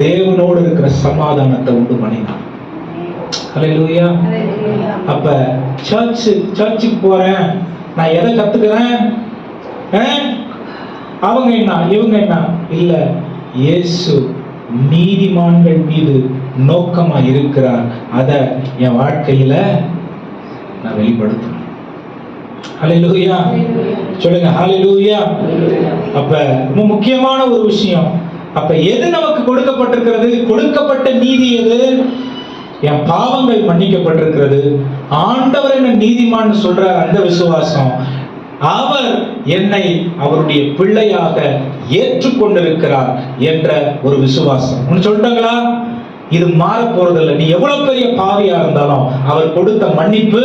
தேவனோடு இருக்கிற சமாதானத்தை உண்டு பண்ணினார். ஹல்லேலூயா. அப்ப சர்ச்சுக்கு போறேன், நான் எதை கத்துக்கிறேன்? அவங்க என்ன, இவங்க என்ன இல்ல, இயேசு நீதிமான்கள் மீது நோக்கமா இருக்கிறார். அத என் வாழ்க்கையில நான் வெளிப்படுத்தணும். ஹல்லேலூயா. சொல்லுங்க ஹல்லேலூயா. அப்ப ரொம்ப முக்கியமான ஒரு விஷயம். அப்ப எது நமக்கு கொடுக்கப்பட்டிருக்கிறது? கொடுக்கப்பட்ட நீதி எது? என் பாவங்கள் மன்னிக்கப்பட்டிருக்கிறது. ஆண்டவர் என்ன நீதிமான் சொல்றார், அந்த விசுவாசம். அவர் என்னை அவருடைய பிள்ளையாக ஏற்றுக்கொண்டிருக்கிறார் என்ற ஒரு விசுவாசம். ஒன்னு சொல்லிட்டாங்களா? இது மாற போறதில்லை. நீ எவ்வளவு பெரிய பாவியா இருந்தாலும் அவர் கொடுத்த மன்னிப்பு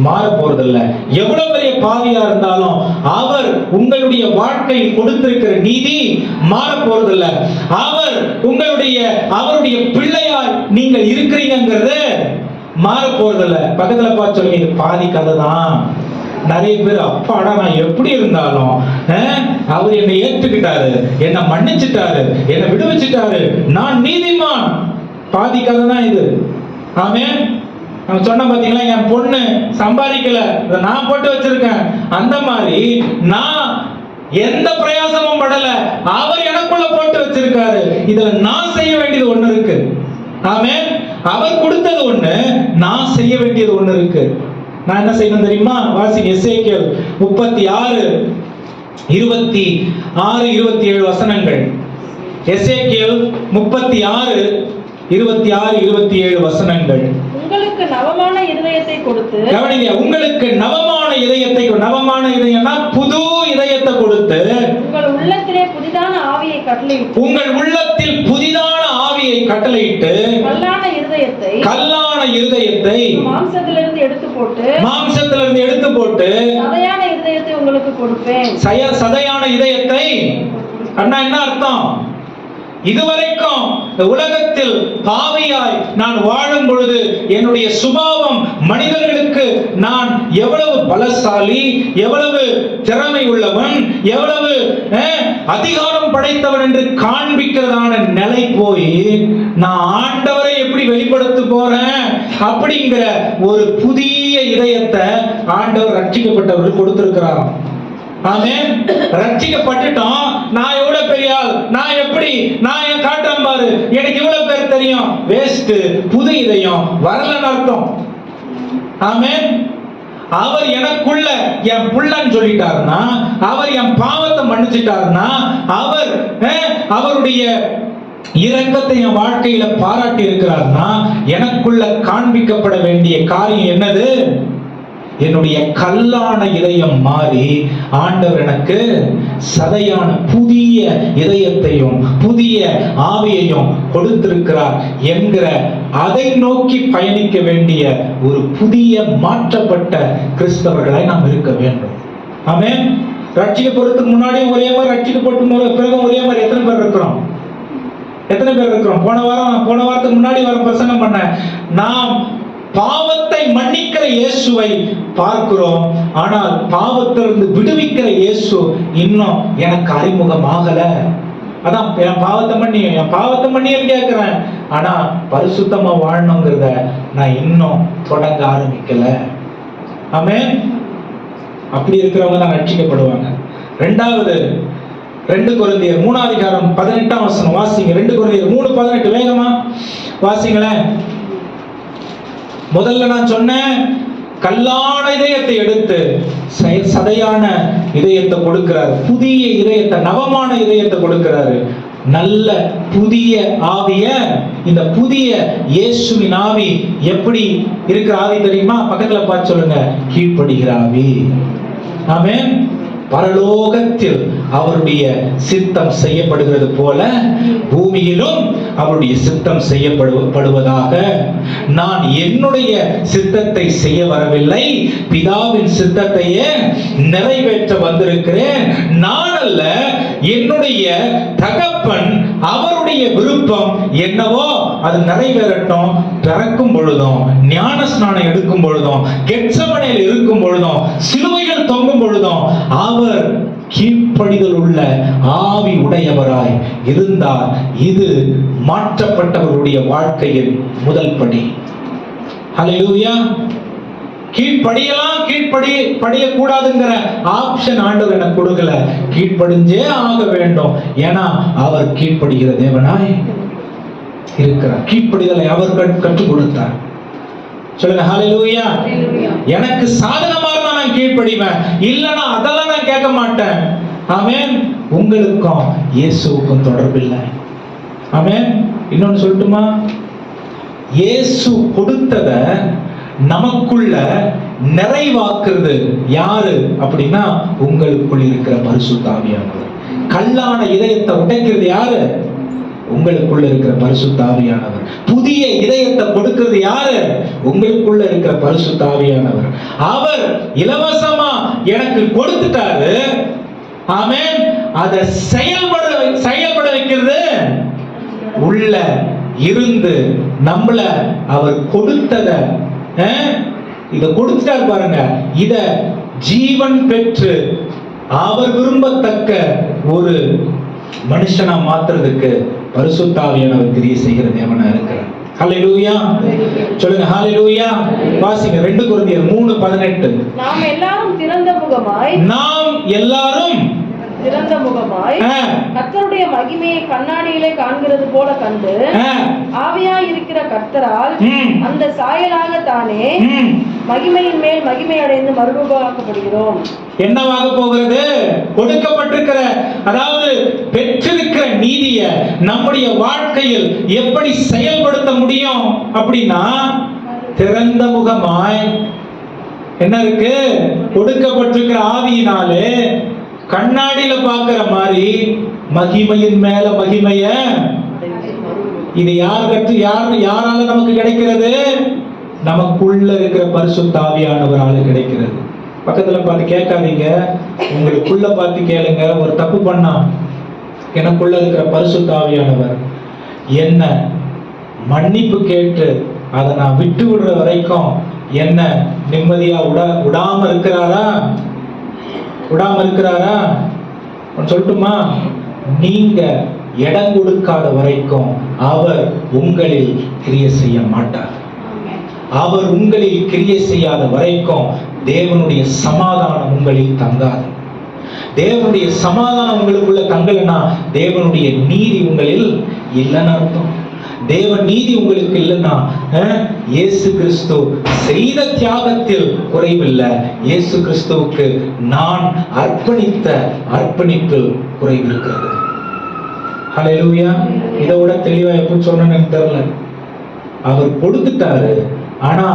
மாற போறதில்ல. எவ்வளவு பெரிய பாவியா இருந்தாலும் அவர் உங்களுடைய வாழ்க்கையில் கொடுத்திருக்கிற நீதி மாற போறதில்ல. அவர் அவருடைய பிள்ளையாய் நீங்கள் இருக்கிறீங்கிறது மாற போறதில்ல. பக்கத்துல பார்த்து சொல்லுங்க, இது பாதி கதை தான். நிறைய பேர் அப்பாடா நான் எப்படி இருந்தாலும் அவர் என்னை ஏற்றுக்கிட்டாரு, என்னை மன்னிச்சுட்டாரு, என்னை விடுவிச்சுட்டாரு, நான் நீதிமான். பாதி கதை தான் இது. ஆமென். நான் சொன்ன பாத்தீங்களா, என் பொண்ணு சம்பாதிக்கல, நான் போட்டு வச்சிருக்கேன். அந்த மாதிரி நான் எந்த பிரயாசமும் படல, அவர் எனக்குள்ள போட்டு வச்சிருக்காரு. இதுல நான் செய்ய வேண்டியது ஒண்ணு இருக்கு. ஆமென். அவர் கொடுத்தது ஒண்ணு, நான் செய்ய வேண்டியது ஒண்ணு இருக்கு. நான் என்ன செய்யணும் தெரியுமா? வாசிங்க எசேக்கியேல் 36:26-27 வசனங்கள். எசேக்கியேல் 36:26-27 வசனங்கள். உங்களுக்கு நவமான இதயத்தை கொடுத்து, கவனிங்க, உங்களுக்கு நவமான இதயத்தை, நவமான இதயம்னா புது இதயத்தை கொடுத்து, உங்கள் உள்ளத்திலே புதிதான ஆவியை கட்டளையிட்டு, உங்கள் உள்ளத்தில் புதிதான ஆவியை கட்டளையிட்டு, கல்லான இருதயத்தை மாம்சத்திலிருந்து எடுத்து போட்டு சதையான இதயத்தை உங்களுக்கு கொடுப்பேன். சதையான இதயத்தை அண்ணா என்ன அர்த்தம்? இதுவரைக்கும் இந்த உலகத்தில் பாவியாய் நான் வாழும் பொழுது என்னுடைய சுபாவம் மனிதர்களுக்கு நான் எவ்வளவு பலசாலி, எவ்வளவு திறமை உள்ளவன், எவ்வளவு அதிகாரம் படைத்தவன் என்று காண்பிக்கிறதான நிலை போய் நான் ஆண்டவரை எப்படி வெளிப்படுத்த போறேன் அப்படிங்கிற ஒரு புதிய இதயத்தை ஆண்டவர் ரட்சிக்கப்பட்டவர்கள் கொடுத்திருக்கிறார். ஆமென். ரட்சிக்கப்பட்டுட்டோம், நான் எவ்வளவு பெரிய ஆள், நான் எப்படி, நான் என் காட்டுறேன் பாரு, எனக்கு இவ்வளவு பேர் தெரியும், வேஸ்ட். புது இதயம் வரலன்னு அர்த்தம். ஆமென். அவர் எனக்குள்ள என் புள்ளன்னு சொல்லிட்டாருன்னா, அவர் என் பாவத்தை மன்னிச்சிட்டாருன்னா, அவர் அவருடைய இரக்கத்தை என் வாழ்க்கையில பாராட்டி இருக்கிறார்னா, எனக்குள்ள காண்பிக்கப்பட வேண்டிய காரியம் என்னது? என்னுடைய கல்லான இதயம் மாறி ஆண்டவர் எனக்கு சதையான புதிய இதயத்தையும் புதிய ஆவியையும் கொடுத்திருக்கிறார் என்கிற அதை நோக்கி பயணிக்க வேண்டிய ஒரு புதிய மாற்றப்பட்ட கிறிஸ்தவர்களாய் நாம் இருக்க வேண்டும். ஆமென். ரட்சிக்கப்படுறதுக்கு முன்னாடி ஒரே மாதிரி, ரட்சிக்கப்பட்ட பிறகு ஒரே மாதிரி எத்தனை பேர் இருக்கிறோம்? போன வாரத்துக்கு முன்னாடி வர பிரசங்கம் பண்ண, நாம் பாவத்தை மன்னிக்கிற இயேசுவை பார்க்கிறோம், ஆனால் பாவத்திலிருந்து விடுவிக்கிற இயேசு இன்னும் எனக்கு அறிமுகமாகல. அதான் என் பாவத்தை மன்னின்னு கேட்கிறேன், ஆனா பரிசுத்தமா வாழணுங்கிறத நான் இன்னும் தொடங்க ஆரம்பிக்கல. ஆமென். அப்படி இருக்கிறவங்க தான் ரட்சிக்கப்படுவாங்க. ரெண்டாவது 2 கொரிந்தியர் 3:18 வாசிங்க. 2 கொரிந்தியர் 3:18 வேகமா வாசிங்களேன். முதல்ல நான் சொன்னேன், கல்லான இதயத்தை எடுத்து சதையான இதயத்தை கொடுக்கிறார், புதிய இதயத்தை, நவமான இதயத்தை கொடுக்கிறாரு, நல்ல புதிய ஆவிய. இந்த புதிய இயேசுவின் ஆவி எப்படி இருக்கிற ஆவி தெரியுமா? பக்கத்துல பார்த்து சொல்லுங்க, கீழ்ப்படுகிற ஆவி. ஆமென். பரலோகத்தில் அவருடைய சித்தம் செய்யப்படுகிறது போல பூமியிலும் அவருடைய சித்தம் செய்யப்படுவதாக. நான் என்னுடைய சித்தத்தை செய்ய வரவில்லை, பிதாவின் சித்தத்தையே நிறைவேற்ற வந்திருக்கிறேன். நான் அல்ல, என்னுடைய தகப்பன் அவருடைய விருப்பம் என்னவோ அது நிறைவேறட்டும். பிறக்கும் பொழுதும், ஞான ஸ்நானம் எடுக்கும் பொழுதும், கெத்செமனேயில் இருக்கும் பொழுதும், சிலுவையில் தொங்கும் பொழுதும் அவர் கீழ்ப்படிதல் உள்ள ஆவி உடையவராய் இருந்தார். இது மாற்றப்பட்டவருடைய வாழ்க்கையின் முதல் படி. ஹல்லேலூயா. கீழ்ப்படியலாம், கீழ்ப்படிய கூடாதுங்கிற ஆப்ஷன் ஆண்டவர் எனக்கு கொடுக்கல. கீழ்ப்படிஞ்சே ஆக வேண்டும், ஏன்னா அவர் கீழ்ப்படுகிற தேவனாய் இருக்கிறார். கீழ்ப்படிதலை அவர் கற்றுக் கொடுத்தார். சொல்லுங்க ஹல்லேலூயா. எனக்கு சாதகமா இருந்தா நான் கீழ்ப்படிவேன், இல்லனா அதெல்லாம் நான் கேட்க மாட்டேன். ஆமென். உங்களுக்கும் இயேசுவுக்கும் தொடர்பில்லை. ஆமென். இன்னொன்னு சொல்லட்டுமா? இயேசு கொடுத்தத நமக்குள்ள நிறைவாக்குறது யாரு அப்படின்னா, உங்களுக்குள் இருக்கிற பரிசுத்த ஆவியானவர். கல்லான இதயத்தை உடைக்கிறது யாரு? உங்களுக்குள்ள இருக்கிற பரிசுத்த ஆவியானவர். புதிய இதயத்தை கொடுக்கிறது யாரு? உங்களுக்குள்ள இருக்கிற பரிசுத்த ஆவியானவர். அவர் இலவசமா எனக்கு கொடுத்துட்டாரு. ஆமென். அதை செயல்பட வைக்கிறது உள்ள இருந்து நம்மள அவர் கொடுத்தத இத கொடுத்துட்டார் பாருங்க. இத ஜீவன் பெற்று அவர் விரும்பத்தக்க ஒரு மனுஷனா மாத்துறதுக்கு பரிசுத்த ஆவியானவர் கிரியை செய்கிற தேவனா இருக்கிறார். ஹல்லேலூயா. சொல்லுங்க ஹல்லேலூயா. வாசிங்க 2 கொரிந்தியர் 3:18. நாம் எல்லாரும் திறந்த முகமாய் திறந்த முகமாய் கர்த்தருடைய மகிமையை கண்ணாடியிலே காண்கிறது போல கண்டு ஆவியாய் இருக்கிற கர்த்தரால் அந்த சாயலாக தானே மகிமையின் மேல் மகிமை அடைந்து மறுரூபமாக்கப்படுகிறோம். என்னவாக போகிறது? கொடுக்கப்பட்டிருக்கிற, அதாவது பெற்றிருக்கிற நீதிய நம்முடைய வாழ்க்கையில் எப்படி செயல்படுத்த முடியும் அப்படின்னா, திறந்த முகமாய் என்ன இருக்கு? கொடுக்கப்பட்டிருக்கிற ஆவியினாலே கண்ணாடியில பார்க்கிற மாதிரி மகிமையின் மேல மகிமைய. இது யாரால நமக்கு கிடைக்கிறது? நமக்குள்ள இருக்கிற பரிசுத்த ஆவியானவரால கிடைக்கிறது. பக்கத்துல பார்த்து கேட்காதீங்க, உங்களுக்குள்ள பார்த்து கேளுங்க. ஒரு தப்பு பண்ணா எனக்குள்ள இருக்கிற பரிசுத்த ஆவியானவர் என்ன மன்னிப்பு கேட்டு அதை நான் விட்டு விடுற வரைக்கும் என்ன நிம்மதியா விடாம இருக்கிறாரா? சொல்லட்டுமா? நீங்க இடம் கொடுக்காத வரைக்கும் அவர் உங்களில் கிரியை செய்ய மாட்டார். அவர் உங்களில் கிரியை செய்யாத வரைக்கும் தேவனுடைய சமாதானம் உங்களில் தங்காது. தேவனுடைய சமாதானம் உங்களுக்குள்ள தங்கலன்னா தேவனுடைய நீதி உங்களில் இல்லைன்னு அர்த்தம். தேவ நீதி உங்களுக்கு இல்லைன்னா இயேசு கிறிஸ்து செய்த தியாகத்தில் குறைவில்லை. இயேசு கிறிஸ்துவுக்கு நான் அர்ப்பணித்த அர்ப்பணிப்பில் குறைவு இருக்கிறது. ஹல்லேலூயா. இதை விட தெளிவா எப்ப சொன்னேன்னு எனக்கு தெரியல. அவர் கொடுத்துட்டாரு, ஆனா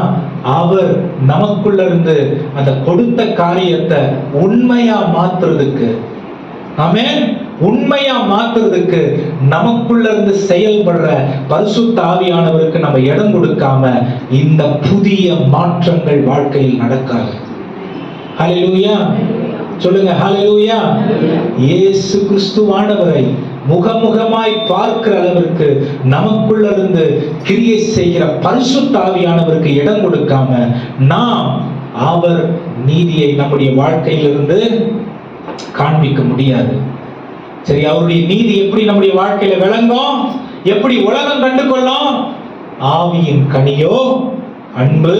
அவர் நமக்குள்ள இருந்து அந்த கொடுத்த காரியத்தை உண்மையா மாத்துறதுக்கு, ஆமென், உண்மையா மாத்துறதுக்கு நமக்குள்ள இருந்து செயல்படுற பரிசுத்த ஆவியானவருக்கு நம்ம இடம் கொடுக்காம இந்த புதிய மாற்றங்கள் வாழ்க்கையில் நடக்காது. ஹல்லேலூயா. சொல்லுங்க ஹல்லேலூயா. இயேசு கிறிஸ்துவானவரை முகமுகமாய் பார்க்கிற அளவிற்கு நமக்குள்ள இருந்து கிரியை செய்கிற பரிசுத்த ஆவியானவருக்கு இடம் கொடுக்காம நாம் அவர் நீதியை நம்முடைய வாழ்க்கையிலிருந்து காண்பிக்க முடியாது. சரி, அவருடைய நீதி எப்படி நம்முடைய வாழ்க்கையில விளங்கும்? எப்படி உலகம் கண்டுகொள்ளும்? ஆவியின் கனியோ அன்பு,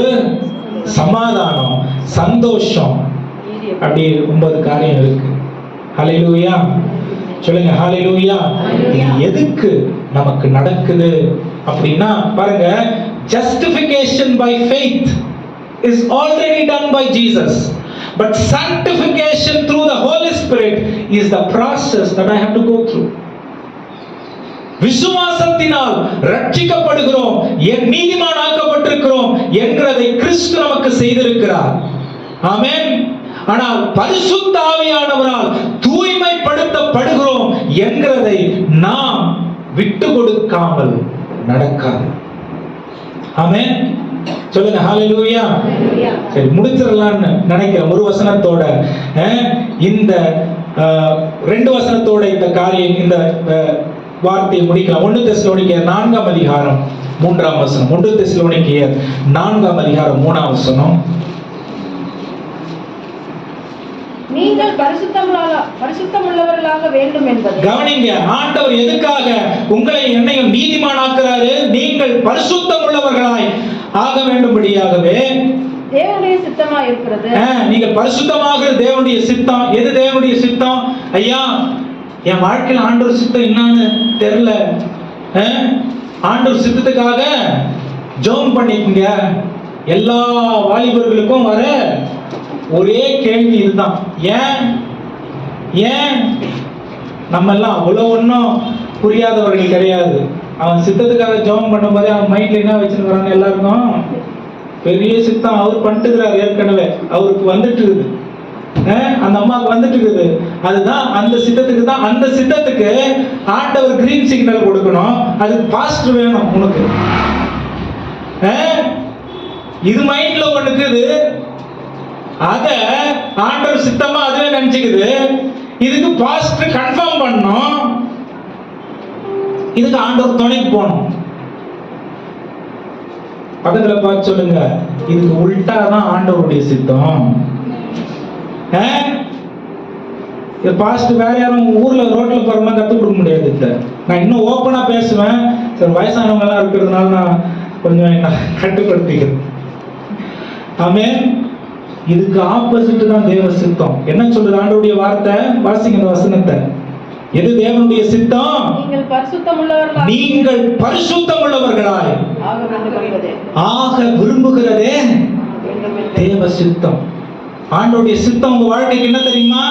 சமாதானம், சந்தோஷம், அப்படி 9 காரியம் இருக்கு. ஹல்லேலூயா. சொல்லுங்க ஹல்லேலூயா. இது எதுக்கு நமக்கு நடக்குது அப்படின்னா பாருங்க, justification by faith is already done by Jesus, but sanctification through the Holy Spirit is the process that I have to go through. விசுவாசத்தினால் ரட்சிக்கப்படுகிறோம், என் நீதிமானாக்கப்பட்டிருக்கிறோம் என்கிறதை கிறிஸ்து நமக்கு செய்திருக்கிறார். ஆமென். ஆனால் பரிசுத்த ஆவியானவரால் தூய்மைப்படுத்தப்படுகிறோம் என்கிறதை நாம் விட்டு கொடுக்காமல் நடக்காது. ஆமென். சொல்லுங்க ஹல்லேலூயா. சரி, முடிச்சிடலாம்னு நினைக்கிறேன் ஒரு வசனத்தோட. இந்த 2 வசனத்தோட இந்த காரியம், இந்த வார்த்தையை முடிக்கலாம். 1 தெசலோனிக்கேயர் 4ஆம் அதிகாரம் 3ஆம் வசனம். 1 தெசலோனிக்கேயர் 4ஆம் அதிகாரம் 3ஆம் வசனம். நீங்கள் பரிசுத்தமுள்ளவர்களாக வேண்டும் என்பதை கவனிங்க. ஆண்டவர் எதுக்காக உங்களை என்னையும் நீதிமானாக்குறாரு? நீங்கள் பரிசுத்தமுள்ளவர்களாய் ஆக வேண்டும்படியாகவே தேவனுடைய சித்தமா இருக்கிறது. நீங்கள் பரிசுத்தமாக தேவனுடைய சித்தம். எது தேவனுடைய சித்தம்? ஐயா, என் வாழ்க்கையில் ஆண்டவர் சித்தம் என்னன்னு தெரியல. ஆண்டவர் சித்தத்துக்காக ஜெபம் பண்ணிக்கங்க. எல்லா வாலிபர்களுக்கும் வர ஒரே கேள்வி இதுதான். ஏன் நம்ம எல்லாம் அவ்வளவு ஒன்றும் புரியாதவர்கள் கிடையாது. அவன் சித்தத்துக்காக ஜெபம் பண்ணும் போதே அவன் மைண்ட்ல என்ன வச்சிருக்கிறான்னு எல்லாருக்கும் பெரிய சித்தம் அவர் பண்ணிட்டுக்கிறார். ஏற்கனவே அவருக்கு வந்துட்டு இருக்குது, அந்த அம்மாவுக்கு வந்துட்டு இருக்குது. அதுதான் அந்த சித்தத்துக்கு தான். அந்த சித்தத்துக்கு ஆண்டவர் கிரீன் சிக்னல் கொடுக்கணும். அதுக்கு பாஸ்டர் வேணும் உனக்கு. இது மைண்ட்ல ஒண்ணுக்குது, அத ஆண்டவர் சித்தமா அதுவே நினைச்சுக்குது. இதுக்கு பாஸ்டர் கன்ஃபார்ம் பண்ணணும். இதுக்கு ஆண்டவர் துணைக்கு போகணும். பக்கத்துல பார்த்து சொல்லுங்க, இதுக்கு உல்டா தான் ஆண்டவருடைய சித்தம். பாஸ்டர் வேற யாரும் ஊர்ல ரோட்ல போறோம்னா கத்துக் கொடுக்க முடியாது. நான் இன்னும் ஓப்பனா பேசுவேன். சரி, வயசானவங்க எல்லாம் இருக்கிறதுனால நான் கொஞ்சம் கட்டுப்படுத்திக்கிறேன். ஆமென். இதுக்கு ஆப்போசிட் தான் தேவ சித்தம். என்ன சொல்றது ஆண்டவருடைய வார்த்தை? வாசிங்க இந்த வசனத்தை. எது தேவனுடைய சித்தம்? நீங்கள் பரிசுத்தம் உள்ளவர்களாய் நீங்கள் பரிசுத்தம் உள்ளவர்களாய் ஆக விரும்புகிறதே தேவ சித்தம். ஆண்டவருடைய சித்தம் உங்க வாழ்க்கைக்கு என்ன தெரியுமா?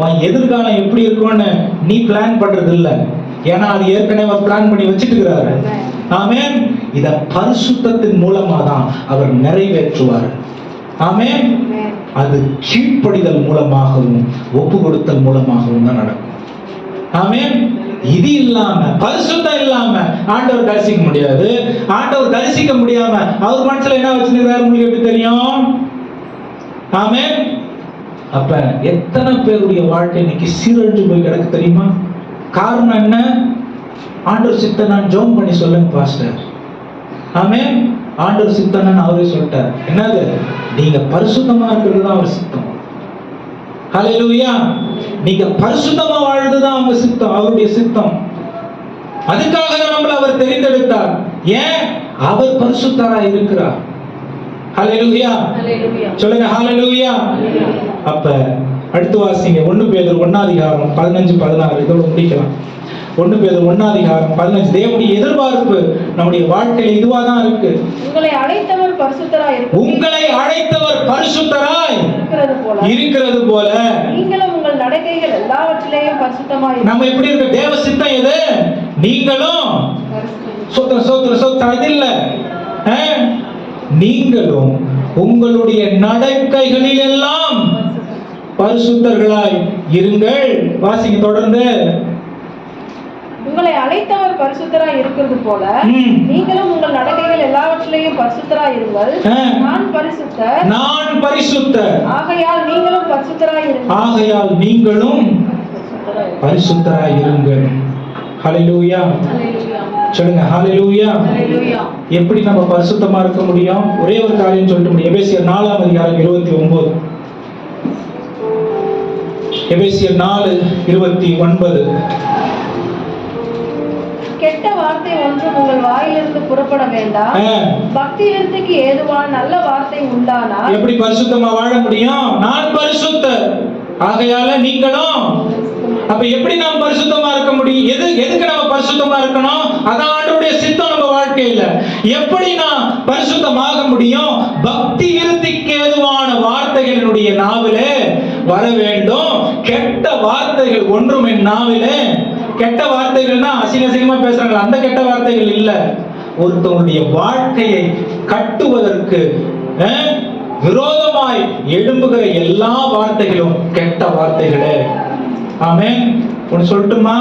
உன் எதிர்காலம் எப்படி இருக்கும்னு நீ பிளான் பண்றது இல்ல. ஏன்னா அது ஏற்கனவே பிளான் பண்ணி வச்சிட்டு இருக்கிறாரு. ஆமென். இத பரிசுத்தத்தின் மூலமா தான் அவர் நிறைவேற்றுவார். ஆமென். அது கீழ்ப்படிதல் மூலமாகவும் ஒப்பு கொடுத்தல் மூலமாகவும் தான் நடக்கும். ஆமென். இது இல்லாம பரிசுத்தம் இல்லாம ஆண்டவர் தரிசிக்க முடியாது. ஆண்டவர் தரிசிக்க முடியாம அவர் மனசுல என்ன வச்சிருக்கிறாரு உங்களுக்கு எப்படி தெரியும்? ஆமென். அப்ப எத்தனை பேருடைய வாழ்க்கை இன்னைக்கு சீரழிஞ்சு போய் கிடக்கு தெரியுமா? காரணம் என்ன? ஆண்டவர் சித்தம் நான் ஜெபம் பண்ணி சொல்லுங்க பாஸ்டர். ஆமென். ஆண்டவர் சித்தம் அவரே சொல்லிட்டார். என்னது? நீங்க பரிசுத்தமா இருக்கிறது தான் அவர் சித்தம். ஹல்லேலூயா. நீங்க பரிசுத்தமா வாழ்றதுதான் அவங்க சித்தம், அவருடைய சித்தம். அதுக்காக தான் நம்மள அவர் தெரிந்தெடுத்தார். ஏன்? அவர் பரிசுத்தரா இருக்கிறார். ஹல்லேலூயா. சொல்லுங்க ஹல்லேலூயா. அப்ப அடுத்து வாசிங்க 1 பேதுரு 1 15-16 இதோட முடிக்கலாம். 1 பேதுரு 1:15. தேவனுடைய எதிர்பார்ப்பு நம்முடைய வாழ்க்கையில இதுவா தான் இருக்கு. உங்களை அழைத்தவர் பரிசுத்தராய் இருக்கிறது போல நீங்களும் உங்கள் நடக்கைகள் எல்லாவற்றிலேயும் பரிசுத்தமாய். நம்ம எப்படி இருக்க? தேவ சித்தம் எது? நீங்களும் அது இல்ல. நீங்களும் உங்களுடைய நடக்கைகளில் எல்லாம் பரிசுத்தர்களாய் இருங்கள். வாசிங்க தொடர்ந்து. உங்களை அழைத்தவர் பரிசுத்தராய் இருக்கிறது போல நீங்களும் உங்கள் நடக்கைகள் எல்லாவற்றிலேயும் பரிசுத்தராய் இருங்கள். நான் பரிசுத்தர் ஆகையால் நீங்களும் பரிசுத்தராய் இருங்கள். ஹல்லேலூயா. சொல்லுங்க ஹல்லேலூயா. எப்படி நம்ம பரிசுத்தமா இருக்க முடியும்? ஒரே ஒரு காரியம் சொல்லிட்டு முடியும். எபேசியர் 4:29. எபேசியர் 4:29. கெட்ட வார்த்தை ஒன்றும் உங்கள் வாயிலிருந்து புறப்பட வேண்டாம். பக்தி விருத்திக்கு ஏதுவான நல்ல வார்த்தை உண்டானா எப்படி பரிசுத்தமா வாழ முடியும்? நான் பரிசுத்தர் ஆகையால நீங்களும். அப்ப எப்படி நாம் பரிசுத்தமா இருக்க முடியும்? எதுக்கு நம்ம பரிசுத்தமா இருக்கணும்? அதான் ஆண்டவருடைய சித்தம் நம்ம வாழ்க்கையில. எப்படி நான் பரிசுத்தமாக முடியும்? பக்தி விருத்திக்கு ஏதுவான வார்த்தைகள் என்னுடைய நாவிலே வர வேண்டும். கெட்ட வார்த்தைகள் ஒன்றும் என் நாவிலே. கெட்ட வார்த்தைகள்னா அசிங்கமா பேசுறாங்க, அந்த கெட்ட வார்த்தைகள் இல்ல. ஒருத்தவனுடைய வாழ்க்கையை கட்டுவதற்கு விரோதமாய் எழும்புகிற எல்லா வார்த்தைகளும் கெட்ட வார்த்தைகளே. ஆமென். ஒன்னு சொல்லட்டுமா?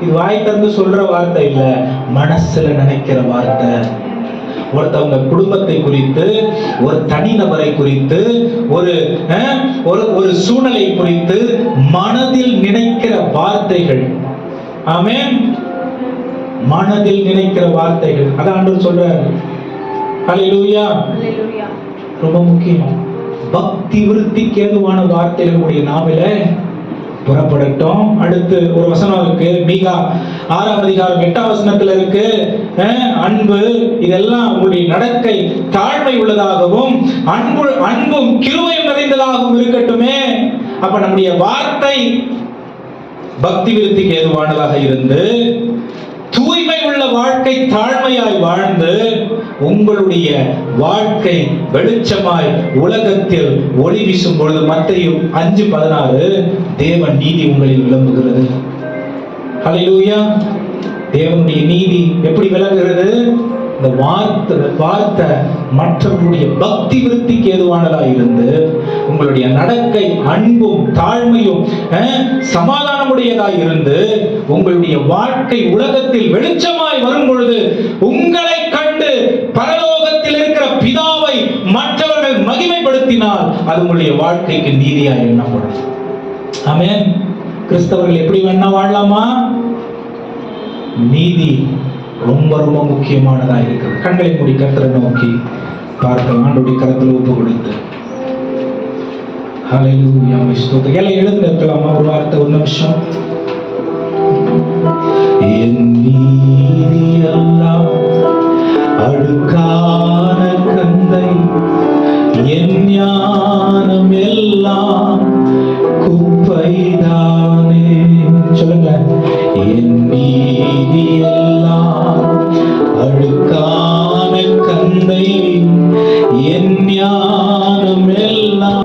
இது வாய் திறந்து சொல்ற வார்த்தை இல்ல, மனசுல நினைக்கிற வார்த்தை. ஒருத்தவங்க குடும்பத்தை குறித்து, ஒரு தனிநபரை குறித்து, ஒரு சூழ்நிலை குறித்து மனதில் நினைக்கிற வார்த்தைகள். ஆமென். மனதில் நினைக்கிற வார்த்தைகள். அதான் ஆண்டவர் சொல்றாரு. ஹல்லேலூயா. ரொம்ப முக்கியம். பக்தி விருத்திக்கு ஏதுவான வார்த்தைகளுடைய நாவிலே புறப்படட்டும். அடுத்து ஒரு வசனம் இருக்கு, மீகா 6:8 இருக்கு. அன்பு, இதெல்லாம் உங்களுடைய நடக்கை தாழ்மை உள்ளதாகவும் அன்பும் கிருபையும் நிறைந்ததாகவும் இருக்கட்டுமே. அப்ப நம்முடைய வார்த்தை பக்தி விருத்திக்கு ஏதுவானதாக இருந்து, தூய்மை உள்ள வாழ்க்கை தாழ்மையாய் வாழ்ந்து, உங்களுடைய வாழ்க்கை வெளிச்சமாய் உலகத்தில் ஒளி வீசும் பொழுது மத்தேயு 5:16 தேவன் நீதி உங்களில் விளங்குகிறது. ஹல்லேலூயா. தேவனுடைய நீதி எப்படி விளங்குகிறது? இந்த வார்த்தை மற்றவர்களுடைய பக்தி விருத்திக்கு ஏதுவானதாக இருந்து, உங்களுடைய நடக்கை அன்பும் தாழ்மையும் சமாதானமுடையதாக இருந்து, உங்களுடைய வாழ்க்கை உலகத்தில் வெளிச்சமாய் வரும் பொழுது உங்களை கண்டு பரலோகத்தில் இருக்கிற பிதாவை மற்றவர்கள் மகிமைப்படுத்தினால் அது உங்களுடைய வாழ்க்கைக்கு நீதியாய் எண்ணப்படும். ஆமென். கிறிஸ்தவர்கள் எப்படி வேணா வாழலாமா? நீதி ரொம்ப ரொம்ப முக்கியமானதா இருக்கிறது. கண்களை மூடி கர்த்தரை நோக்கி பார்க்கலாம். ஆண்டவருடைய கரத்தில் ஒப்பு கொடுத்து ஹல்லேலூயா. எல்லாம் எழுந்து நிற்கலாமா? ஒரு வார்த்தை, ஒரு நிமிஷம். என் நீதி எல்லாம் அழுக்கான கந்தை, என் ஞானம் எல்லாம்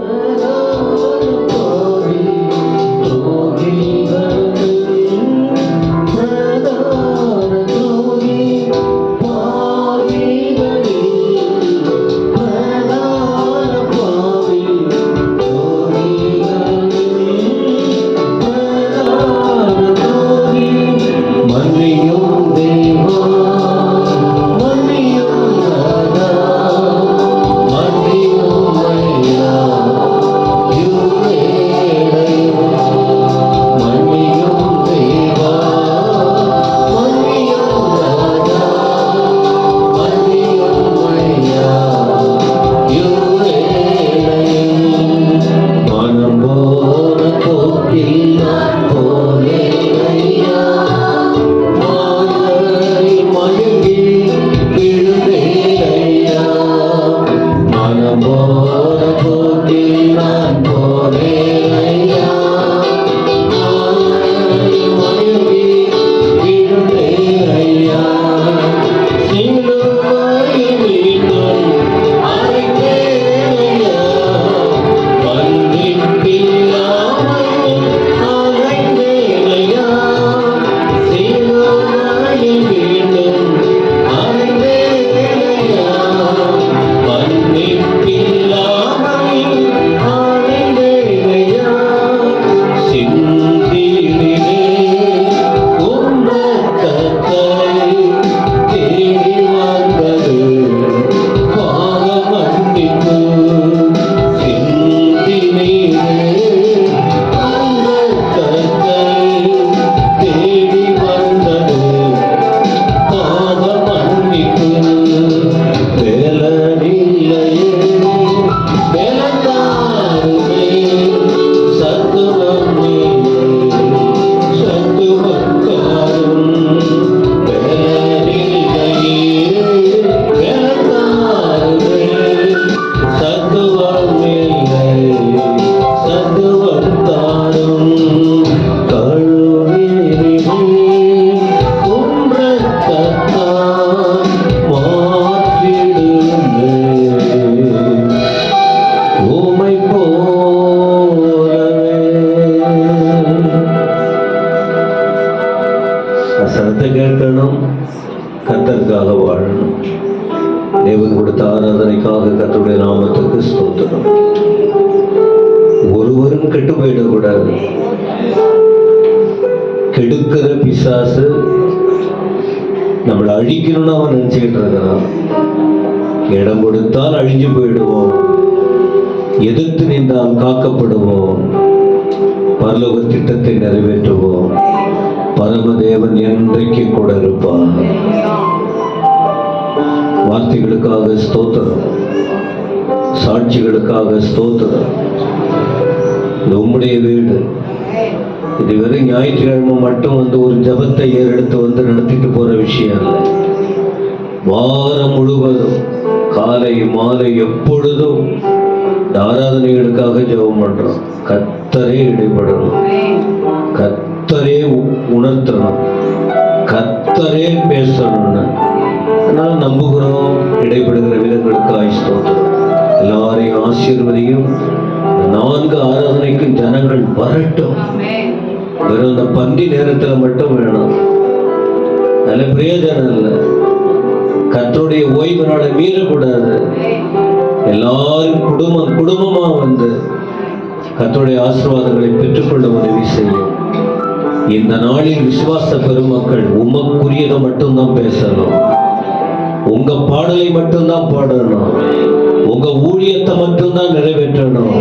சத்தத்தை கேட்கணும், கர்த்தருக்காக வாழணும். தேவன் கொடுத்த ஆராதனைக்காக கர்த்தருடைய நாமத்துக்கு ஸ்தோத்திரம். ஒருவரும் கெட்டு போயிடக்கூடாது. கெடுக்கிற பிசாசு நம்மளை அழிக்கணும்னு அவன் நினைச்சுக்கிட்டு இருக்கிறான். இடம் கொடுத்தால் அழிஞ்சு போயிடுவோம், எதிர்த்து நின்றால் காக்கப்படுவோம், பரலோக திட்டத்தை நிறைவேற்றுவோம். பரமதேவன் என்றைக்கு கூட இருப்பார். வார்த்தைகளுக்காக ஸ்தோத்திரம், சாட்சிகளுக்காக ஸ்தோத்திரம். இந்த உம்முடைய வீடு இதுவரை ஞாயிற்றுக்கிழமை மட்டும் வந்து ஒரு ஜபத்தை ஏறெடுத்து வந்து நடத்திட்டு போற விஷயம் இல்லை. வாரம் முழுவதும் காலை மாலை எப்பொழுதும் இந்த ஆராதனைகளுக்காக ஜெபம் பண்றோம். கர்த்தரே இடைப்படணும், கர்த்தரே உணர்த்தணும், கர்த்தரே பேசணும்னு. அதனால நம்புகிறோம். இடைப்படுகிற விதங்களுக்கு ஸ்தோத்திரம். எல்லாரையும் ஆசீர்வதியும். 4 ஆராதனைக்கும் ஜனங்கள் வரட்டும். வெறும் இந்த பந்தி நேரத்துல மட்டும் வேணும், நல்ல பிரயோஜனம் இல்லை. கர்த்தருடைய ஓய்வு நாளை மீறக்கூடாது. எல்லாரும் குடும்பமா வந்து கர்த்தருடைய ஆசீர்வாதங்களை பெற்றுக்கொள்ள உதவி செய்யும். இந்த நாளில் விசுவாச பெருமக்கள் உமக்குரியதை மட்டும்தான் பேசணும், உங்க பாடலை மட்டும்தான் பாடணும், உங்க ஊழியத்தை மட்டும்தான் நிறைவேற்றணும்.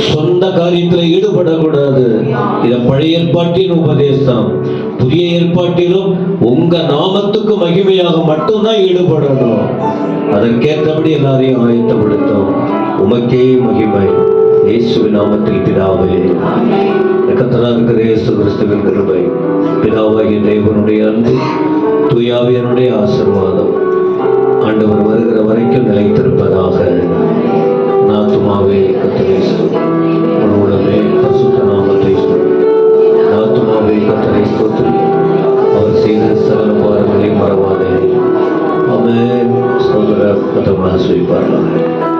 சொந்த காரியத்துல ஈடுபடக்கூடாது. இத பழைய ஏற்பாட்டின் உபதேசம். புதிய ஏற்பாட்டிலும் உங்க நாமத்துக்கு மகிமையாக மட்டும்தான் ஈடுபடணும். அதற்கேற்றபடி எல்லாரையும் ஆயத்தப்படுத்தும். உமக்கே மகிமை. இயேசுவின் நாமத்தில் பிதாவே. கர்த்தராக இருக்கிற இயேசு கிறிஸ்துவின் கிருபை, பிதாவாகிய தேவனுடைய அன்பு, தூய ஆவியானுடைய ஆசீர்வாதம் ஆண்டவர் வருகிற வரைக்கும் நிலைத்திருப்பதாக. நாத்துமாவே கர்த்தரை உணவுடமே பரிசுத்த நாமத்தை நாத்துமாவே கர்த்தரை ஸ்தோத்திரி. அவர் செய்த சகல பாரங்களை மறவாதே. ஆமென். சகோதரர் கர்த்தர் ஆசீர்வதிப்பாராக.